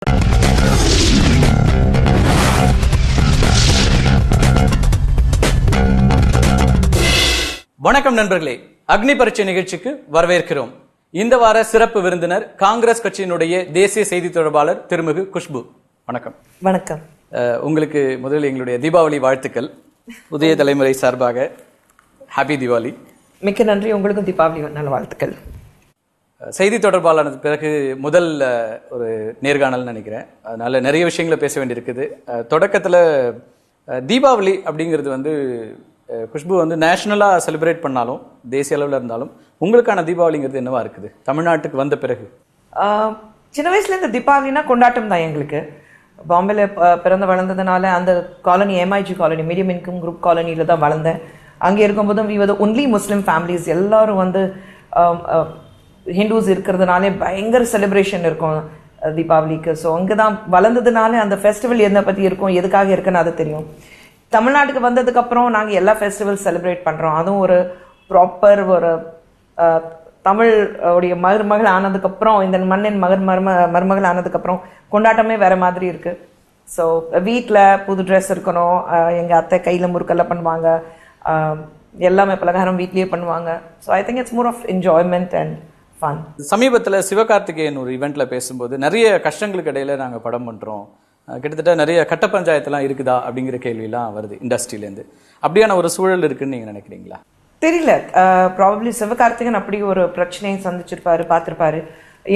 வணக்கம் நண்பர்களே, அக்னி பரீட்சை நிகழ்ச்சிக்கு வரவேற்கிறோம். இந்த வார சிறப்பு விருந்தினர் காங்கிரஸ் கட்சியினுடைய தேசிய செய்தி தொடர்பாளர் திருமிகு குஷ்பு. வணக்கம். வணக்கம். உங்களுக்கு முதலில் எங்களுடைய தீபாவளி வாழ்த்துக்கள். புதிய தலைமுறை சார்பாக ஹாப்பி தீபாவளி. மிக்க நன்றி. உங்களுக்கும் தீபாவளி நல்ல வாழ்த்துக்கள். செய்தி தொடர்பாளர் பிறகு முதல் ஒரு நேர்காணல் நினைக்கிறேன், அதனால நிறைய விஷயங்களை பேச வேண்டியிருக்குது. தொடக்கத்துல தீபாவளி அப்படிங்கிறது வந்து குஷ்பு வந்து நேஷனலா செலிப்ரேட் பண்ணாலும் தேசிய அளவில் இருந்தாலும் உங்களுக்கான தீபாவளிங்கிறது என்னவா இருக்குது தமிழ்நாட்டுக்கு வந்த பிறகு? சின்ன வயசுல இந்த தீபாவளினா கொண்டாட்டம் தான் எங்களுக்கு. பாம்பேல பிறந்து வளர்ந்ததுனால அந்த colony MIG colony medium income group காலனியில தான் வளர்ந்தேன். அங்கே இருக்கும்போதும் we were the only Muslim families. எல்லாரும் வந்து ஹிந்துஸ் இருக்கிறதுனாலே பயங்கர செலிப்ரேஷன் இருக்கும் தீபாவளிக்கு. ஸோ அங்கே தான் வளர்ந்ததுனால அந்த ஃபெஸ்டிவல் என்ன பற்றி இருக்கும், எதுக்காக இருக்குன்னு அது தெரியும். தமிழ்நாட்டுக்கு வந்ததுக்கு அப்புறம் நாங்கள் எல்லா ஃபெஸ்டிவல் செலிப்ரேட் பண்ணுறோம். அதுவும் ஒரு ப்ராப்பர் ஒரு தமிழ் உடைய மருமகள் ஆனதுக்கப்புறம், இந்த மண்ணின் மருமகள் ஆனதுக்கப்புறம் கொண்டாட்டமே வேற மாதிரி இருக்கு. ஸோ வீட்டில் புது ட்ரெஸ் இருக்கணும், எங்கள் அத்தை கையில் முறுக்கெல்லாம் பண்ணுவாங்க, எல்லாமே பலகாரம் வீட்லேயே பண்ணுவாங்க. So I think it's more of enjoyment and fun. சமீபத்தில் சிவகார்த்திகேயன் ஒரு ஈவெண்ட்ல பேசும்போது நிறைய கஷ்டங்களுக்கு இடையில நாங்கள் படம் பண்ணுறோம், கிட்டத்தட்ட நிறைய கட்ட பஞ்சாயத்துலாம் இருக்குதா அப்படிங்கிற கேள்வியெல்லாம் வருது இண்டஸ்ட்ரியிலேருந்து. அப்படியான ஒரு சூழல் இருக்குன்னு நீங்கள் நினைக்கிறீங்களா? தெரியல. ப்ராபப்ளி சிவகார்த்திகன் அப்படி ஒரு பிரச்சனையை சந்திச்சிருப்பாரு, பார்த்துருப்பாரு.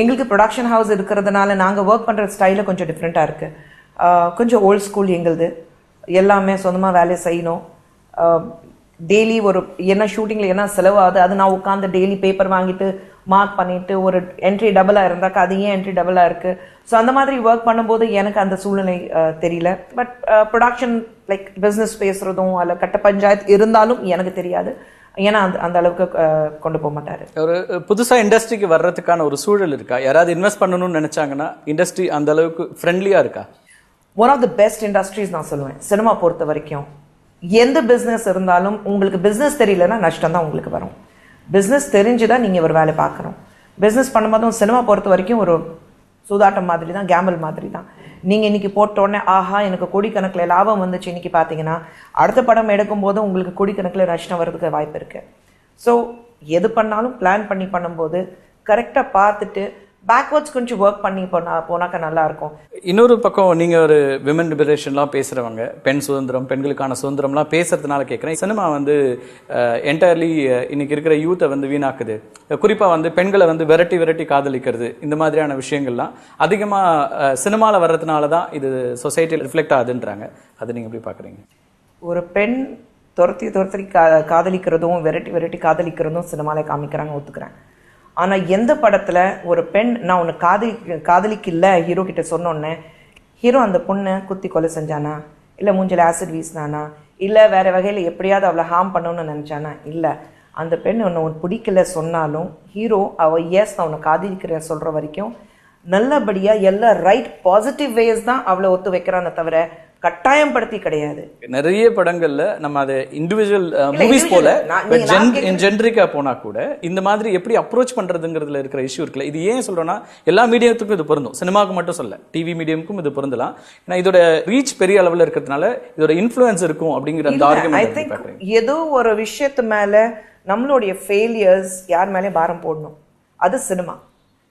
எங்களுக்கு ப்ரொடக்ஷன் ஹவுஸ் இருக்கிறதுனால நாங்கள் ஒர்க் பண்ணுற ஸ்டைலில் கொஞ்சம் டிஃப்ரெண்ட்டாக இருக்குது. கொஞ்சம் ஓல்ட் ஸ்கூல் எங்களுது. எல்லாமே சொந்தமாக வேலையை செய்யணும். டெய்லி ஒரு என்ன ஷூட்டிங்கில் என்ன செலவாகுது அது நான் உட்காந்து டெய்லி பேப்பர் வாங்கிட்டு மார்க் பண்ணிட்டு, ஒரு என்ட்ரி டபுளாக இருந்தாக்கா அது ஏன் என்ட்ரி டபுளாக இருக்குது. ஸோ அந்த மாதிரி ஒர்க் பண்ணும்போது எனக்கு அந்த சூழ்நிலை தெரியல. பட் ப்ரொடக்ஷன் லைக் பிஸ்னஸ் பேசுகிறதும் அல்ல கட்ட பஞ்சாயத்து இருந்தாலும் எனக்கு தெரியாது. ஏன்னா அந்த அளவுக்கு கொண்டு போக மாட்டாரு. ஒரு புதுசாக இண்டஸ்ட்ரிக்கு வர்றதுக்கான ஒரு சூழல் இருக்கா? யாராவது இன்வெஸ்ட் பண்ணணும்னு நினைச்சாங்கன்னா இண்டஸ்ட்ரி அந்த அளவுக்கு ஃப்ரெண்ட்லியாக இருக்கா? One of the best industries நான் சொல்லுவேன் சினிமா பொறுத்த வரைக்கும். எந்த பிஸ்னஸ் இருந்தாலும் உங்களுக்கு பிஸ்னஸ் தெரியலன்னா நஷ்டம் தான் உங்களுக்கு வரும். பிஸ்னஸ் தெரிஞ்சுதான் நீங்கள் ஒரு வேலை பார்க்கணும். பிஸ்னஸ் பண்ணும்போதும் சினிமா பொறுத்த வரைக்கும் ஒரு சூதாட்டம் மாதிரி தான், கேம்பிள் மாதிரி தான். நீங்கள் இன்னைக்கு போட்டோடனே ஆஹா எனக்கு கோடிக்கணக்கில் லாபம் வந்துச்சு இன்னைக்கு பார்த்தீங்கன்னா அடுத்த படம் எடுக்கும் போது உங்களுக்கு கோடிக்கணக்கில் நஷ்டம் வர்றதுக்கு வாய்ப்பு இருக்கு. ஸோ எது பண்ணாலும் பிளான் பண்ணி பண்ணும்போது கரெக்டாக பார்த்துட்டு பேக்வர்ட்ஸ் கொஞ்சம் ஒர்க் பண்ணி போனாக்கா நல்லா இருக்கும். இன்னொரு பக்கம் நீங்க ஒரு விமன் லிபரேஷன்லாம் பேசுறவங்க, பெண் சுதந்திரம், பெண்களுக்கான சுதந்திரம்லாம் பேசுறதுனால கேட்குறேன், சினிமா வந்து என்டையர்லி இன்னைக்கு இருக்கிற யூத்தை வந்து வீணாக்குது. குறிப்பா வந்து பெண்களை வந்து விரட்டி காதலிக்கிறது, இந்த மாதிரியான விஷயங்கள்லாம் அதிகமா சினிமாவில் வர்றதுனால தான் இது சொசைட்டியில் ரிஃப்ளெக்ட் ஆகுதுன்றாங்க. அது நீங்க எப்படி பாக்குறீங்க? ஒரு பெண் துரத்தி காதலிக்கிறதும் விரட்டி காதலிக்கிறதும் சினிமாவில் காமிக்கிறாங்க, ஒத்துக்கிறேன். ஆனால் எந்த படத்தில் ஒரு பெண் நான் உன்னை காதலிக்கல ஹீரோ கிட்ட சொன்னோன்னே ஹீரோ அந்த பொண்ணை குத்தி கொலை செஞ்சானா, இல்லை மூஞ்சில் ஆசிட் வீசினானா, இல்லை வேற வகையில் எப்படியாவது அவளை ஹார்ம் பண்ணணும்னு நினச்சானா? இல்லை. அந்த பெண் உன்னை பிடிக்கல சொன்னாலும் ஹீரோ அவள் எஸ் நான் உன்னை காதலிக்கிறேன் சொல்கிற வரைக்கும் நல்லபடியாக எல்லா ரைட் பாசிட்டிவ் வேஸ் தான் அவளை ஒத்து வைக்கிறான்னு தவிர கட்டாயம் படுத்தி கிடையாது. நிறைய படங்கள்ல நம்ம அதை இண்டிவிஜுவல் மூவிஸ் போல ஜென்ரிக்கா போனா கூட இந்த மாதிரி எப்படி அப்ரோச் பண்றதுங்கிறதுல இருக்கிற இஷ்யூ இருக்குல்ல. இது ஏன் சொல்றோம்னா எல்லா மீடியத்துக்கும் இது பொருந்தும், சினிமாவுக்கு மட்டும் சொல்ல, டிவி மீடியமுக்கும் இது பொருந்தலாம். ஏன்னா இதோட ரீச் பெரிய அளவில் இருக்கிறதுனால இதோட இன்ஃப்ளூயன்ஸ் இருக்கும் அப்படிங்கிற அந்த ஆர்குமெண்ட். ஏதோ ஒரு விஷயத்து மேல நம்மளுடைய ஃபெயிலியர்ஸ் யார் மேலே பாரம் போடணும், அது cinema.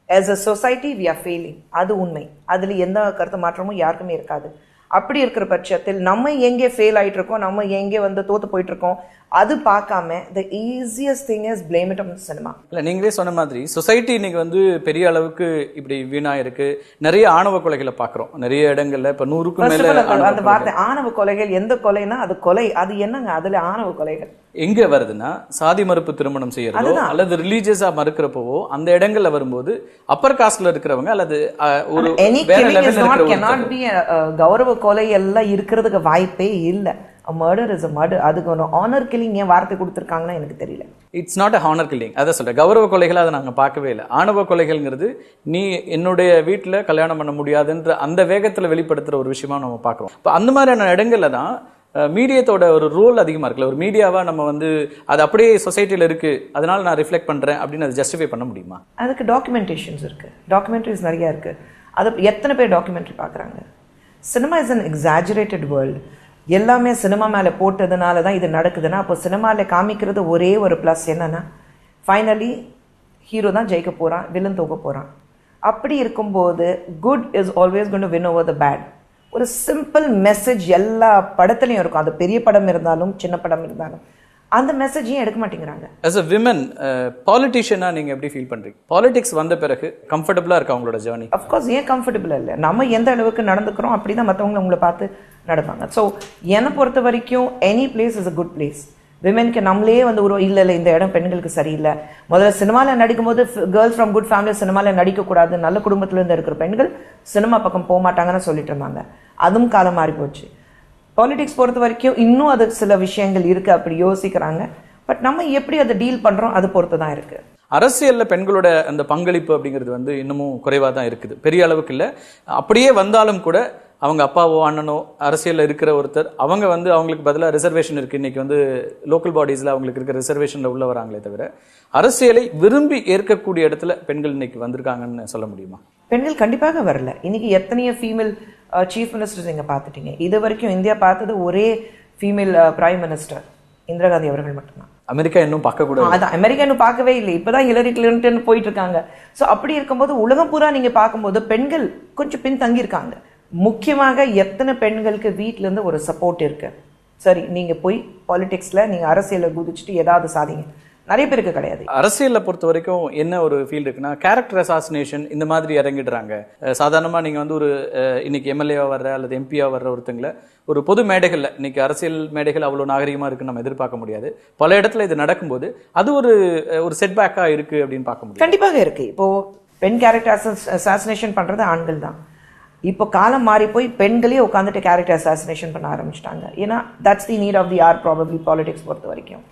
as a society we are failing, அது உண்மை. அதுல எந்த கருத்து மாற்றமும் யாருக்குமே இருக்காது. அப்படி இருக்கிற பட்சத்தில் நம்ம எங்கே ஃபெயில் ஆயிட்டு இருக்கோம், நம்ம எங்கே வந்து தோத்து போயிட்டு இருக்கோம், அது பார்க்காம the easiest thing is blame it on cinema. இல்ல நீங்களே சொன்ன மாதிரி சொசைட்டி இன்னைக்கு வந்து பெரிய அளவுக்கு இப்படி வீணா இருக்கு. நிறைய ஆணவ கொலைகளை பாக்குறோம் நிறைய இடங்கள்ல. இப்ப 100க்கும் மேல அந்த வார்த்தை ஆணவ கொலைகள், எந்த கொலைனா அது கொலை, அது என்னங்க அதுல ஆணவ கொலைகள் எங்க வருதுன்னா சாதி மறுப்பு திருமணம் செய்யறதோ அல்லது ரிலீஜியஸா மறுக்கிறப்போ அந்த இடங்கள்ல வரும்போது அப்பர் காஸ்ட்ல இருக்கிறவங்க அல்லது ஒரு கௌரவ கொலை எல்லாம் இருக்கிறதுக்கு வாய்ப்பே இல்லை. Murder is a murder. அதுக்கு ஒரு ஆனர் கில்லிங் ஏன் வார்த்தை கொடுத்துருக்காங்கன்னா எனக்கு தெரியல. It's not a honour killing. அதை சொல்றேன், கௌரவ கொலைகளை அதை நாங்கள் பார்க்கவே இல்லை. ஆணவ கொலைகள்ங்கிறது நீ என்னுடைய வீட்டில் கல்யாணம் பண்ண முடியாதுன்ற அந்த வேகத்தில் வெளிப்படுத்துற ஒரு விஷயமா நம்ம பார்க்குறோம். இப்போ அந்த மாதிரியான இடங்கள்ல தான் மீடியத்தோட ஒரு ரோல் அதிகமாக இருக்குல்ல. ஒரு மீடியாவா நம்ம வந்து அது அப்படியே சொசைட்டியில் இருக்கு, அதனால நான் ரிஃப்ளெக்ட் பண்றேன் அப்படின்னு அதை ஜஸ்டிஃபை பண்ண முடியுமா? அதுக்கு டாக்குமெண்டேஷன்ஸ் இருக்கு, டாக்குமெண்ட்ரிஸ் நிறைய இருக்கு. அது எத்தனை பேர் டாக்குமெண்ட்ரி பார்க்குறாங்க? Cinema is an exaggerated world. எல்லாமே சினிமா மேலே போட்டதுனால தான் இது நடக்குதுன்னா, அப்போ சினிமாவில் காமிக்கிறது ஒரே ஒரு ப்ளஸ் என்னன்னா, ஃபைனலி ஹீரோ தான் ஜெயிக்க போகிறான், வில்லன் தோக்க போகிறான். அப்படி இருக்கும்போது good is always going to win over the bad. ஒரு சிம்பிள் மெசேஜ் எல்லா படத்துலையும் இருக்கும். அது பெரிய படம் இருந்தாலும் சின்ன படம் இருந்தாலும் அந்த மெசேஜையும் எடுக்க மாட்டேங்கிறாங்க. as a women politician நீங்க எப்படி ஃபீல் பண்றீங்க? பாலிடிக்ஸ் வந்த பிறகு கம்ஃபர்டபுளா இருக்கா உங்களோட ஜர்னி? அஃப்கோர்ஸ், ஏன் கம்ஃபர்டபுள் இல்லை? நம்ம எந்த அளவுக்கு நடந்துக்கிறோம் அப்படி தான் மற்றவங்க உங்களை பார்த்து நடப்பாங்க. ஸோ என்னை பொறுத்த வரைக்கும் any place is a good place. விமென்க்கு நம்மளே வந்து இல்லை இந்த இடம் பெண்களுக்கு சரியில்லை. முதல்ல சினிமாவில் நடிக்கும் போது கேர்ள்ஸ் ஃப்ரம் குட் ஃபேமிலி சினிமாவில் நடிக்கக்கூடாது, நல்ல குடும்பத்திலேருந்து இருக்கிற பெண்கள் சினிமா பக்கம் போக மாட்டாங்கன்னு சொல்லிட்டு இருந்தாங்க. அதுவும் காலம் மாறி போச்சு. பாலிடிக்ஸ் பொறுத்த வரைக்கும் இன்னும் அது சில விஷயங்கள் இருக்கு, அப்படி யோசிக்கிறாங்க. பட் நம்ம எப்படி அதை டீல் பண்றோம் அது பொறுத்து தான் இருக்கு. அரசியல்ல பெண்களோட அந்த பங்களிப்பு அப்படிங்கிறது வந்து இன்னமும் குறைவா தான் இருக்குது, பெரிய அளவுக்கு இல்லை. அப்படியே வந்தாலும் கூட அவங்க அப்பாவோ அண்ணனோ அரசியல்ல இருக்கிற ஒருத்தர் அவங்க வந்து அவங்களுக்கு பதிலாக ரிசர்வேஷன் இருக்கு. இன்னைக்கு வந்து லோக்கல் பாடிஸ்ல அவங்களுக்கு இருக்கிற ரிசர்வேஷன்ல உள்ள வராங்களே தவிர அரசியலை விரும்பி ஏற்கக்கூடிய இடத்துல பெண்கள் இன்னைக்கு வந்திருக்காங்கன்னு சொல்ல முடியுமா? பெண்கள் கண்டிப்பாக வரல. இன்னைக்கு எத்தனையோ ஃபீமேல் சீஃப் மினிஸ்டர்ஸ் நீங்க பார்த்துட்டீங்க. இது வரைக்கும் இந்தியா பார்த்தது ஒரே female prime minister Indira Gandhi அவர்கள் மட்டும்தான். அமெரிக்கா இன்னும் பார்க்க கூட அதான், அமெரிக்கா இன்னும் பார்க்கவே இல்லை. இப்பதான் ஹிலரி கிளின்டன் போயிட்டு இருக்காங்க. ஸோ அப்படி இருக்கும்போது உலகம் பூரா நீங்க பார்க்கும்போது பெண்கள் கொஞ்சம் பின் தங்கி இருக்காங்க. முக்கியமாக எத்தனை பெண்களுக்கு வீட்டில இருந்து ஒரு சப்போர்ட் இருக்கு? சரி, நீங்க போய் பாலிடிக்ஸ்ல நீங்க அரசியல குதிச்சுட்டு ஏதாவது சாதிங்க. நிறைய பேருக்கு கிடையாது. அரசியலை பொறுத்த வரைக்கும் என்ன ஒரு ஃபீல்டு இருக்குன்னா, கேரக்டர் அசாசினேஷன் இந்த மாதிரி இறங்கிடுறாங்க. சாதாரணமா நீங்க வந்து ஒரு இன்னைக்கு எம்எல்ஏவா வர்ற அல்லது எம்பியா வர்ற ஒருத்தங்களை ஒரு பொது மேடைகள்ல, இன்னைக்கு அரசியல் மேடைகள் அவ்வளவு நாகரிகமா இருக்குன்னு நம்ம எதிர்பார்க்க முடியாது. பல இடத்துல இது நடக்கும்போது அது ஒரு செட்பேக்கா இருக்கு அப்படின்னு பார்க்க முடியும். கண்டிப்பாக இருக்கு. இப்போ பெண் கேரக்டர் அசாசினேஷன் பண்றது ஆண்கள் தான். இப்போ காலம் மாறி போய் பெண்களே உட்காந்துட்டு கேரக்டர் அசாசினேஷன் பண்ண ஆரம்பிச்சிட்டாங்க. ஏன்னா that's the need of the hour probably politics பொறுத்த வரைக்கும்.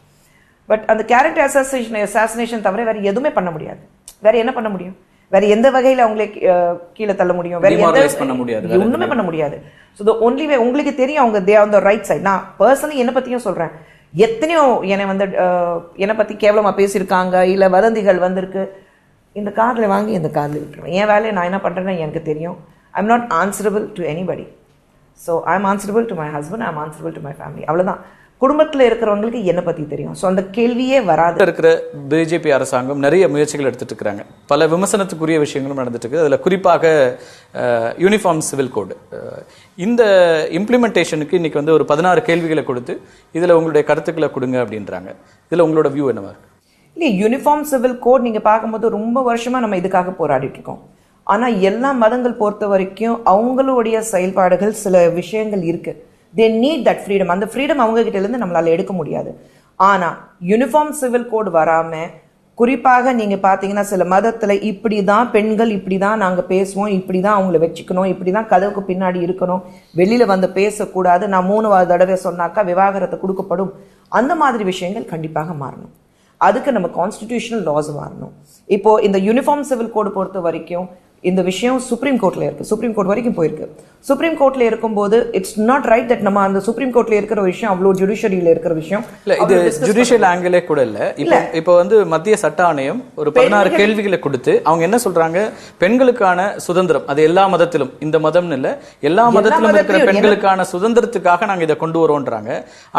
பட் அந்த கேரக்டர் அசாசினேஷன் தவிர வேற எதுவுமே பண்ண முடியாது. வேற என்ன பண்ண முடியும்? வேற எந்த வகையில அவங்களை கீழே தள்ள முடியும்? வேற ஒண்ணுமே பண்ண முடியாது. ஸோ தி ஒன்லி வே, உங்களுக்கு தெரியும் அவங்க தே ஆன் தி ரைட் சைட். நான் பர்சனலி என்னை பத்தியும் சொல்றேன். எத்தனையோ என்னை பத்தி கேவலமா பேசியிருக்காங்க, இல்ல வதந்திகள் வந்திருக்கு. இந்த கார்ல வாங்கி இந்த கார்ல விட்டுருவேன். என் வேலையை நான் என்ன பண்றேன்னு எனக்கு தெரியும். I'm not answerable to anybody. So I'm answerable to my husband, I'm answerable to my family. அவ்வளவுதான். குடும்பத்தில் இருக்கிறவங்களுக்கு என்ன பத்தி தெரியும். ஸோ அந்த கேள்வியே வராது. இருக்கிற பிஜேபி அரசாங்கம் நிறைய முயற்சிகள் எடுத்துட்டு இருக்கிறாங்க. பல விமர்சனத்துக்குரிய விஷயங்களும் நடந்துட்டு இருக்கு. அதுல குறிப்பாக யூனிஃபார்ம் சிவில் கோடு, இந்த இம்ப்ளிமெண்டேஷனுக்கு இன்னைக்கு வந்து ஒரு 16 கேள்விகளை கொடுத்து இதுல உங்களுடைய கருத்துக்களை கொடுங்க அப்படின்றாங்க. இதுல உங்களோட வியூ என்னவா இருக்கு? இல்லை, யூனிஃபார்ம் சிவில் கோட் நீங்க பார்க்கும்போது ரொம்ப வருஷமா நம்ம இதுக்காக போராடிட்டு இருக்கோம். ஆனா எல்லா மதங்கள் பொறுத்த வரைக்கும் அவங்களுடைய செயல்பாடுகள் சில விஷயங்கள் இருக்கு. They need that freedom. அந்த ஃப்ரீடம் அவங்க கிட்ட இருந்து நம்மளால எடுக்க முடியாது. ஆனா யூனிஃபார்ம் சிவில் கோட் வராம, குறிப்பாக நீங்க பாத்தீங்கன்னா சில மதத்துல இப்படிதான் பெண்கள், இப்படிதான் நாங்க பேசுவோம், இப்படிதான் அவங்கள வச்சுக்கணும், இப்படிதான் கதவுக்கு பின்னாடி இருக்கணும், வெளியில வந்து பேசக்கூடாது, நான் 3வது தடவை சொன்னாக்கா விவாகரத்தை கொடுக்கப்படும், அந்த மாதிரி விஷயங்கள் கண்டிப்பாக மாறணும். அதுக்கு நம்ம கான்ஸ்டிடியூஷனல் லாஸ் மாறணும். இப்போ இந்த யூனிஃபார்ம் சிவில் கோடு பொறுத்த வரைக்கும் இந்த விஷயம் சுப்ரீம் கோர்ட்ல இருக்கு. சுப்ரீம் கோர்ட் வரைக்கும் போயிருக்கு. சுப்ரீம் கோர்ட்ல இருக்கும்போது இட்ஸ் நாட் ரைட் தட் நம்ம அந்த சுப்ரீம் கோர்ட்ல இருக்கிற விஷயம் அவ்வளவு ஜுடிஷியரியில இருக்கிற விஷயம் இல்ல. இது ஜுடிஷியல் ஆங்கிளே கூட இல்ல. இப்போ வந்து மத்திய சட்ட ஆணையம் ஒரு 16 கேள்விகளை கொடுத்து அவங்க என்ன சொல்றாங்க, பெண்களுக்கான சுதந்திரம் அது எல்லா மதத்திலும், இந்த மதம்னு இல்ல எல்லா மதத்திலும் இருக்கிற பெண்களுக்கான சுதந்திரத்துக்காக நாங்க இதை கொண்டு வரோம்ன்றாங்க.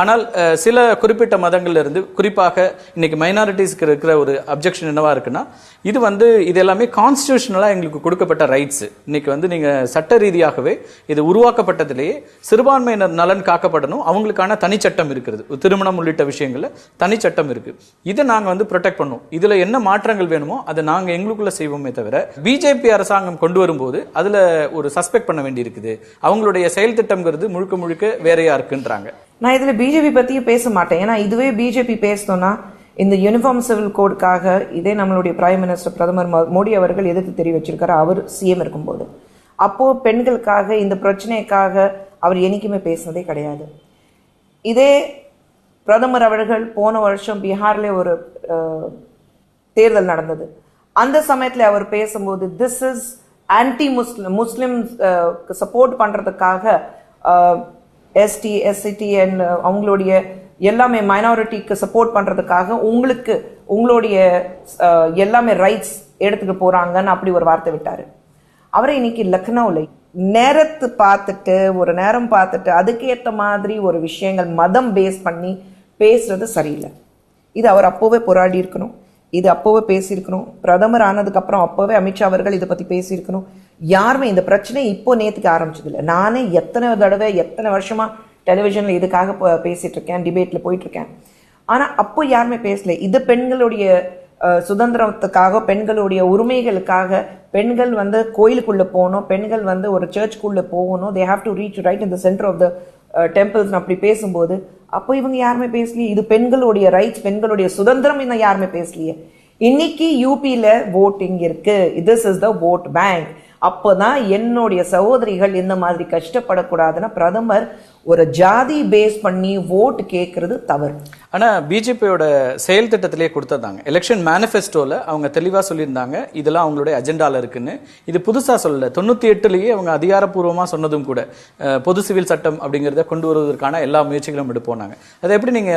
ஆனால் சில குறிப்பிட்ட மதங்கள்ல இருந்து, குறிப்பாக இன்னைக்கு மைனாரிட்டிஸ்க்கு இருக்கிற ஒரு அப்ஜெக்ஷன் என்னவா இருக்குன்னா, இது வந்து இது எல்லாமே கான்ஸ்டிடியூஷனலா எங்களுக்கு கொடுக்கப்பட்ட ரைட்ஸ். இன்னைக்கு வந்து நீங்க சட்ட ரீதியாகவே இது உருவாக்கப்பட்டதிலேயே சிறுபான்மையினர் நலன் காக்கப்படணும், அவங்களுக்கான தனிச்சட்டம் இருக்கிறது, திருமணம் உள்ளிட்ட விஷயங்கள்ல தனிச்சட்டம் இருக்கு. இதை நாங்க வந்து ப்ரொடெக்ட் பண்ணுவோம். இதுல என்ன மாற்றங்கள் வேணுமோ அதை நாங்க எங்களுக்குள்ள செய்வோமே தவிர பிஜேபி அரசாங்கம் கொண்டு வரும்போது அதுல ஒரு சஸ்பெக்ட் பண்ண வேண்டி இருக்குது. அவங்களுடைய செயல் திட்டம்ங்கிறது முழுக்க முழுக்க வேறையா இருக்குன்றாங்க. நான் இதுல பிஜேபி பத்தியும் பேச மாட்டேன். ஏன்னா இதுவே பிஜேபி பேசணும்னா இந்த யூனிஃபார்ம் சிவில் கோடுக்காக இதே நம்மளுடைய பிரைம் மினிஸ்டர் பிரதமர் மோடி அவர்கள் எதிர்த்து தெரிவிச்சிருக்காரு அவர் சிஎம் இருக்கும்போது. அப்போ பெண்களுக்காக இந்த பிரச்சனைக்காக அவர் என்னைக்குமே பேசினதே கிடையாது. இதே பிரதமர் அவர்கள் போன வருஷம் பீகார்ல ஒரு தேர்தல் நடந்தது. அந்த சமயத்துல அவர் பேசும்போது this is anti Muslim support பண்றதுக்காக எஸ்டி எஸ்சிடி அண்ட் அவங்களுடைய எல்லாமே மைனாரிட்டிக்கு சப்போர்ட் பண்றதுக்காக உங்களுடைய எல்லாமே ரைட்ஸ் எடுத்துட்டு போறாங்கன்னு அப்படி ஒரு வார்த்தை விட்டாரு. அவரை இன்னைக்கு லக்னோவில் நேரத்து பார்த்துட்டு ஒரு நேரம் பார்த்துட்டு அதுக்கேற்ற மாதிரி ஒரு விஷயங்கள் மதம் பேஸ் பண்ணி பேசுறது சரியில்லை. இது அவர் அப்போவே போராடி இருக்கணும், இது அப்போவே பேசியிருக்கணும். பிரதமர் ஆனதுக்கு அப்புறம் அப்போவே அமித்ஷா அவர்கள் இதை பத்தி பேசியிருக்கணும். யாருமே இந்த பிரச்சனை இப்போ நேத்துக்கு ஆரம்பிச்சது இல்லை. நானே எத்தனை தடவை எத்தனை வருஷமா டெலிவிஷன்ல இதுக்காக பேசிட்டு இருக்கேன், டிபேட்ல போயிட்டு இருக்கேன். ஆனா அப்போ யாருமே பேசல. இது பெண்களுடைய சுதந்திரத்துக்காக, பெண்களுடைய உரிமைகளுக்காக, பெண்கள் வந்து கோயிலுக்குள்ள போகணும், பெண்கள் வந்து ஒரு சர்ச்சுக்குள்ள போகணும், they have to reach right in the centre of the temples அப்படி பேசும்போது அப்போ இவங்க யாருமே பேசலையே. இது பெண்களுடைய ரைட்ஸ், பெண்களுடைய சுதந்திரம், இன்னும் யாருமே பேசலையே. இன்னைக்கு யூபியில voting இருக்கு, this is the vote bank. அப்போதான் என்னுடைய சகோதரிகள் இந்த மாதிரி கஷ்டப்படக்கூடாதுன்னா பிரதமர் ஒரு ஜாதி பேஸ் பண்ணி ஓட் கேட்கறது தவறு. ஆனா பிஜேபியோட செயல் திட்டத்திலேயே கொடுத்ததாங்க, எலெக்ஷன் மேனிஃபெஸ்டோல அவங்க தெளிவா சொல்லியிருந்தாங்க இதெல்லாம் அவங்களுடைய அஜெண்டால இருக்குன்னு. இது புதுசா சொல்லல, 98லயே அவங்க அதிகாரப்பூர்வமா சொன்னதும் கூட பொது சிவில் சட்டம் அப்படிங்கறத கொண்டு வருவதற்கான எல்லா முயற்சிகளும் எடுப்போனாங்க. அதை எப்படி நீங்க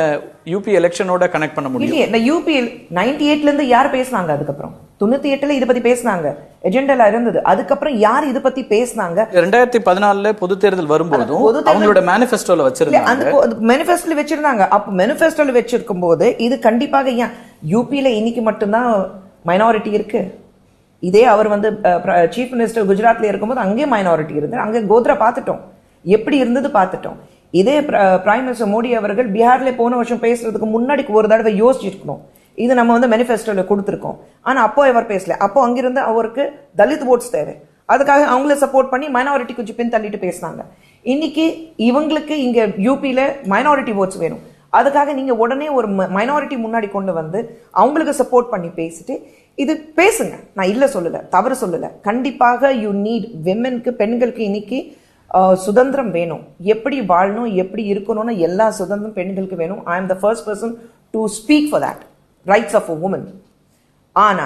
யூபி எலெக்ஷனோட கனெக்ட் பண்ண முடியும்? யூபி 98ல இருந்து யார் பேசினாங்க? அதுக்கப்புறம் 98ல இதை பத்தி பேசினாங்க, எஜெண்டால இருந்தது. அதுக்கப்புறம் யார் இதை பத்தி பேசினாங்க? 2014 பொது தேர்தல் வரும்போதும் அவங்களோட மேனிஃபெஸ்டோல வச்சிருந்தாங்க. அந்த மேனிஃபெஸ்டோல வச்சிருந்தாங்க. அப்ப மேனிஃபெஸ்டோல வச்சிருக்கும் போது இது கண்டிப்பாக ஏன் யூபியில இன்னைக்கு மட்டும்தான் மைனாரிட்டி இருக்கு? இதே அவர் வந்து சீஃப் மினிஸ்டர் குஜராத்ல இருக்கும்போது அங்கே மைனாரிட்டி இருந்து, அங்கே கோத்ரா பார்த்துட்டோம், எப்படி இருந்தது பார்த்துட்டோம். இதே பிரைம் மினிஸ்டர் மோடி அவர்கள் பீகார்ல போன வருஷம் பேசுறதுக்கு முன்னாடி ஒரு தடவை யோசிச்சிருக்கணும். இது நம்ம வந்து மேனிஃபெஸ்டோல கொடுத்துருக்கோம். ஆனா அப்போ அவர் பேசல. அப்போ அங்கிருந்து அவருக்கு தலித் ஓட்ஸ் தேவை, அதுக்காக அவங்கள சப்போர்ட் பண்ணி மைனாரிட்டி கொஞ்சம் பின் தள்ளிட்டு பேசினாங்க. இன்னைக்கு இவங்களுக்கு இங்க யூபியில மைனாரிட்டி ஓட்ஸ் வேணும், அதுக்காக நீங்க உடனே ஒரு மைனாரிட்டி முன்னாடி கொண்டு வந்து அவங்களுக்கு சப்போர்ட் பண்ணி பேசிட்டு இது பேசுங்க. நான் இல்ல சொல்லல, தவறு சொல்லல. கண்டிப்பாக யூ நீட் விமென்க்கு, பெண்களுக்கு இன்னைக்கு சுதந்திரம் வேணும். எப்படி வாழணும், எப்படி இருக்கணும்னு எல்லா சுதந்திரம் பெண்களுக்கு வேணும். I am the first person to speak for that rights of a woman. ஆனா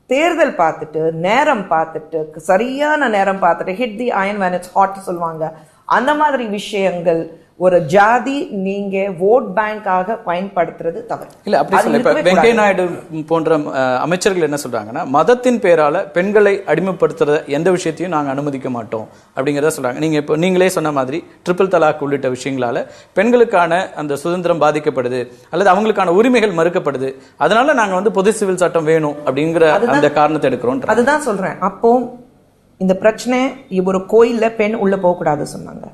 தேர்தல் பார்த்துட்டு, நேரம் பார்த்துட்டு, சரியான நேரம் பார்த்துட்டு, hit the iron when it's hot சொல்லுவாங்க, அந்த மாதிரி விஷயங்கள் ஒரு ஜாதி நீங்க ஓட் பேங்காக பயன்படுத்துறது தவறு இல்ல. அப்படி சொல்ல இப்ப வெங்கையா நாயுடு போன்ற அமைச்சர்கள் என்ன சொல்றாங்கன்னா, மதத்தின் பேரால பெண்களை அடிமைப்படுத்துற எந்த விஷயத்தையும் நாங்க அனுமதிக்க மாட்டோம் அப்படிங்கறத சொல்றாங்க. நீங்க இப்போ நீங்களே சொன்ன மாதிரி ட்ரிபிள் தலாக் உள்ளிட்ட விஷயங்களால பெண்களுக்கான அந்த சுதந்திரம் பாதிக்கப்படுது அல்லது அவங்களுக்கான உரிமைகள் மறுக்கப்படுது, அதனால நாங்க வந்து பொது சிவில் சட்டம் வேணும் அப்படிங்கிற அந்த காரணத்தை எடுக்கிறோம். அதுதான் சொல்றேன். அப்போ இந்த பிரச்சனை, ஒரு கோயில்ல பெண் உள்ள போக கூடாது சொன்னாங்க,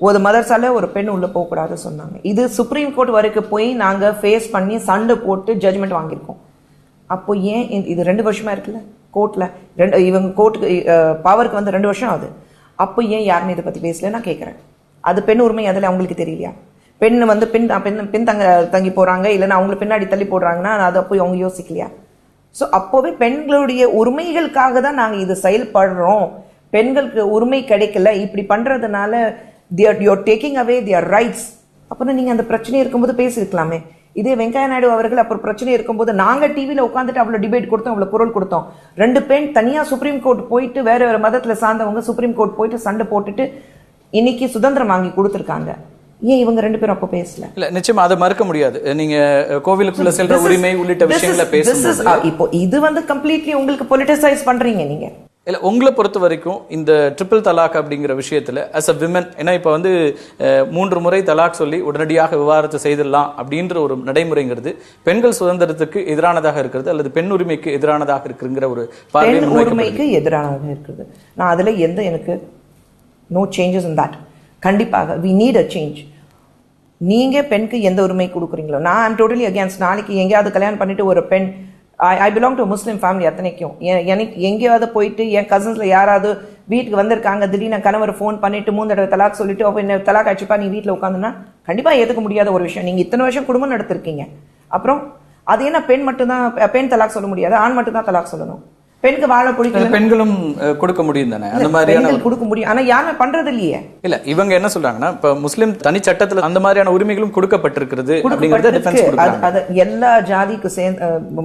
ஒரு மதர்சால ஒரு பெண் உள்ள போக கூடாது சொன்னாங்க. இது சுப்ரீம் கோர்ட் வரைக்கும் போய் நாங்க ஃபேஸ் பண்ணி சண்டை போட்டு ஜட்ஜ்மெண்ட் வாங்கியிருக்கோம். அப்போ ஏன் இது 2 வருஷமா இருக்குல்ல கோர்ட்ல, இவங்க கோர்ட்டுக்கு பவருக்கு வந்து 2 வருஷம் ஆகுது. அப்போ ஏன் யாருமே இதை பத்தி பேசல நான் கேட்கிறேன். அது பெண் உரிமை அதில் அவங்களுக்கு தெரியலையா? பெண் வந்து பின் தங்கி போறாங்க, இல்லைன்னா அவங்களை பின்னாடி தள்ளி போடுறாங்கன்னா அது அப்போ அவங்க யோசிக்கலையா? ஸோ அப்போவே பெண்களுடைய உரிமைகளுக்காக தான் நாங்க இது செயல்படுறோம். பெண்களுக்கு உரிமை கிடைக்கல, இப்படி பண்றதுனால you're taking away their rights. அப்புறம் நீங்க அந்த பிரச்சனை இருக்கும்போது பேசிருக்கலாமே. இதே வெங்கையா நாயுடு அவர்கள் அப்புறம் பிரச்சனை இருக்கும்போது நாங்க டிவியில உட்காந்துட்டு அவ்வளவு டிபேட் கொடுத்தோம், அவ்வளவு குரல் கொடுத்தோம். 2 பெண் தனியா சுப்ரீம் கோர்ட் போயிட்டு, வேற வேற மதத்துல சார்ந்தவங்க சுப்ரீம் கோர்ட் போயிட்டு சண்டை போட்டுட்டு இன்னைக்கு சுதந்திரம் வாங்கி கொடுத்துருக்காங்க. ஏன் இவங்க 2 பேரும் அப்போ பேசல? இல்ல, நிச்சயமா அதை மறுக்க முடியாது. நீங்க கோவிலுக்குள்ள செல்ற உரிமை உள்ளிட்ட விஷயங்களை பேசும்போது இப்போ இது வந்து கம்ப்ளீட்லி உங்களுக்கு பொலிட்டிசைஸ் பண்றீங்க நீங்க. இல்ல, உங்களை பொறுத்த வரைக்கும் இந்த ட்ரிபிள் தலாக் அப்படிங்கிற விஷயத்துல as a women, ஏன்னா இப்ப வந்து 3 முறை தலாக் சொல்லி உடனடியாக விவாகரத்து செய்திடலாம் அப்படின்ற ஒரு நடைமுறைங்கிறது பெண்கள் சுதந்திரத்துக்கு எதிரானதாக இருக்கிறது அல்லது பெண் உரிமைக்கு எதிரானதாக இருக்குங்கிற ஒரு பெண் உரிமைக்கு எதிரானதாக இருக்குது. நான் அதுல எனக்கு நோ சேஞ்சஸ் இன் தட். கண்டிப்பாக we need a change. நீங்க பெண்ணுக்கு எந்த உரிமை கொடுக்குறீங்களோ, நான் ஐம் டோட்டலி அகேன்ஸ்ட். நாளைக்கு எங்கேயாவது கல்யாணம் பண்ணிட்டு ஒரு பெண், I belong to Muslim family, அத்தனைக்கும் எனக்கு எங்கேயாவது போயிட்டு என் கசின்ஸ்ல யாராவது வீட்டுக்கு வந்திருக்காங்க, திடீர்னு கணவர் ஃபோன் பண்ணிட்டு 3 தடவை தலாக் சொல்லிட்டு அப்போ என்ன தலாக் ஆச்சுப்பா நீ வீட்டில் உட்காந்துன்னா கண்டிப்பா ஏற்றுக்க முடியாத ஒரு விஷயம். நீங்க இத்தனை வருஷம் குடும்பம் நடத்திருக்கீங்க, அப்புறம் அது என்ன பெண் மட்டும்தான் பெண் தலாக் சொல்ல முடியாது, ஆண் மட்டும் தான் தலாக் சொல்லணும்? பெண்ணுக்கு வாழ பிடிக்கல, பெண்களும் கொடுக்க முடியும் தானே, அந்த மாதிரியான கொடுக்க முடியும். ஆனா யாருமே பண்றது இல்லையே. இல்ல, இவங்க என்ன சொல்றாங்கன்னா, இப்ப முஸ்லிம் தனி சட்டத்துல அந்த மாதிரியான உரிமைகளும் கொடுக்கப்பட்டிருக்கிறது அப்படிங்கறத டிஃபென்ஸ் கொடுக்கறாங்க. அது எல்லா ஜாதிக்கு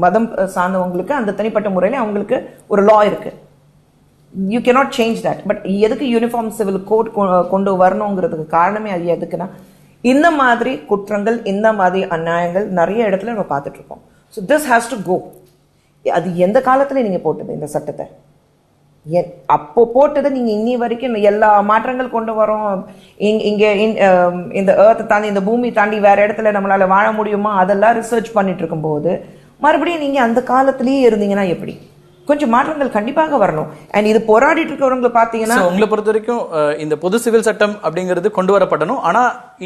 மதம் சார்ந்தவங்களுக்கு அந்த தனிப்பட்ட முறையில அவங்களுக்கு ஒரு லா இருக்கு. You cannot change that. But எதுக்கு யூனிஃபார்ம் சிவில் கோட் கொண்டு வரணுங்கிறதுக்கு காரணமே அது எதுக்குன்னா, இந்த மாதிரி குற்றங்கள், இந்த மாதிரி அநியாயங்கள் நிறைய இடத்துல நம்ம பார்த்துட்டு இருக்கோம். So this has to go. அது எந்த காலத்துல நீங்க போட்டது இந்த சட்டத்தை? அப்போ போட்டதை நீங்க இன்னி வரைக்கும் எல்லா மாற்றங்கள் கொண்டு வரோம், இங்க இந்த ஏர்த்தை தாண்டி இந்த பூமி தாண்டி வேற இடத்துல நம்மளால வாழ முடியுமா, அதெல்லாம் ரிசர்ச் பண்ணிட்டு இருக்கும் போது மறுபடியும் நீங்க அந்த காலத்திலேயே இருந்தீங்கன்னா எப்படி? கொஞ்சம் மாற்றங்கள் கண்டிப்பாக வரணும். அண்ட் இது போராடிட்டு இருக்கிறவங்க பாத்தீங்கன்னா, உங்களை பொறுத்த வரைக்கும் இந்த பொது சிவில் சட்டம் அப்படிங்கிறது கொண்டு வரப்படணும், ஆனா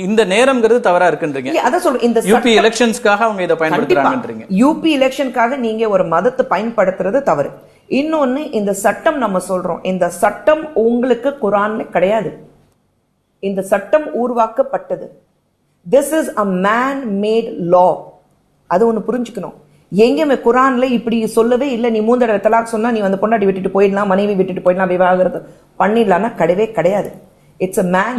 இந்த நேரம்ங்கிறது தவறா இருக்குன்றீங்க. அதான் சொல்றேன், இந்த யூபி எலெக்ஷன்ஸ்க்காக அவங்க இதை பயன்படுத்துறாங்கன்றீங்க. யூபி எலெக்ஷனுக்காக நீங்க ஒரு மதத்தை பயன்படுத்துறது தவறு. இன்னொன்னு, இந்த சட்டம் நம்ம சொல்றோம், இந்த சட்டம் உங்களுக்கு குரான்ல கிடையாது. இந்த சட்டம் உருவாக்கப்பட்டது. This is a man made law. அது ஒண்ணு புரிஞ்சுக்கணும். எங்கேயுமே குரான்ல இப்படி சொல்லவே இல்லை, நீ 3 தடவை தலாக் சொன்னா நீ வந்து பொண்டாட்டி விட்டுட்டு போயிடலாம், மனைவி விட்டுட்டு போயிடலாம், விவாகரத்து பண்ணிடலாம்னா கிடையவே கிடையாது. It's a man.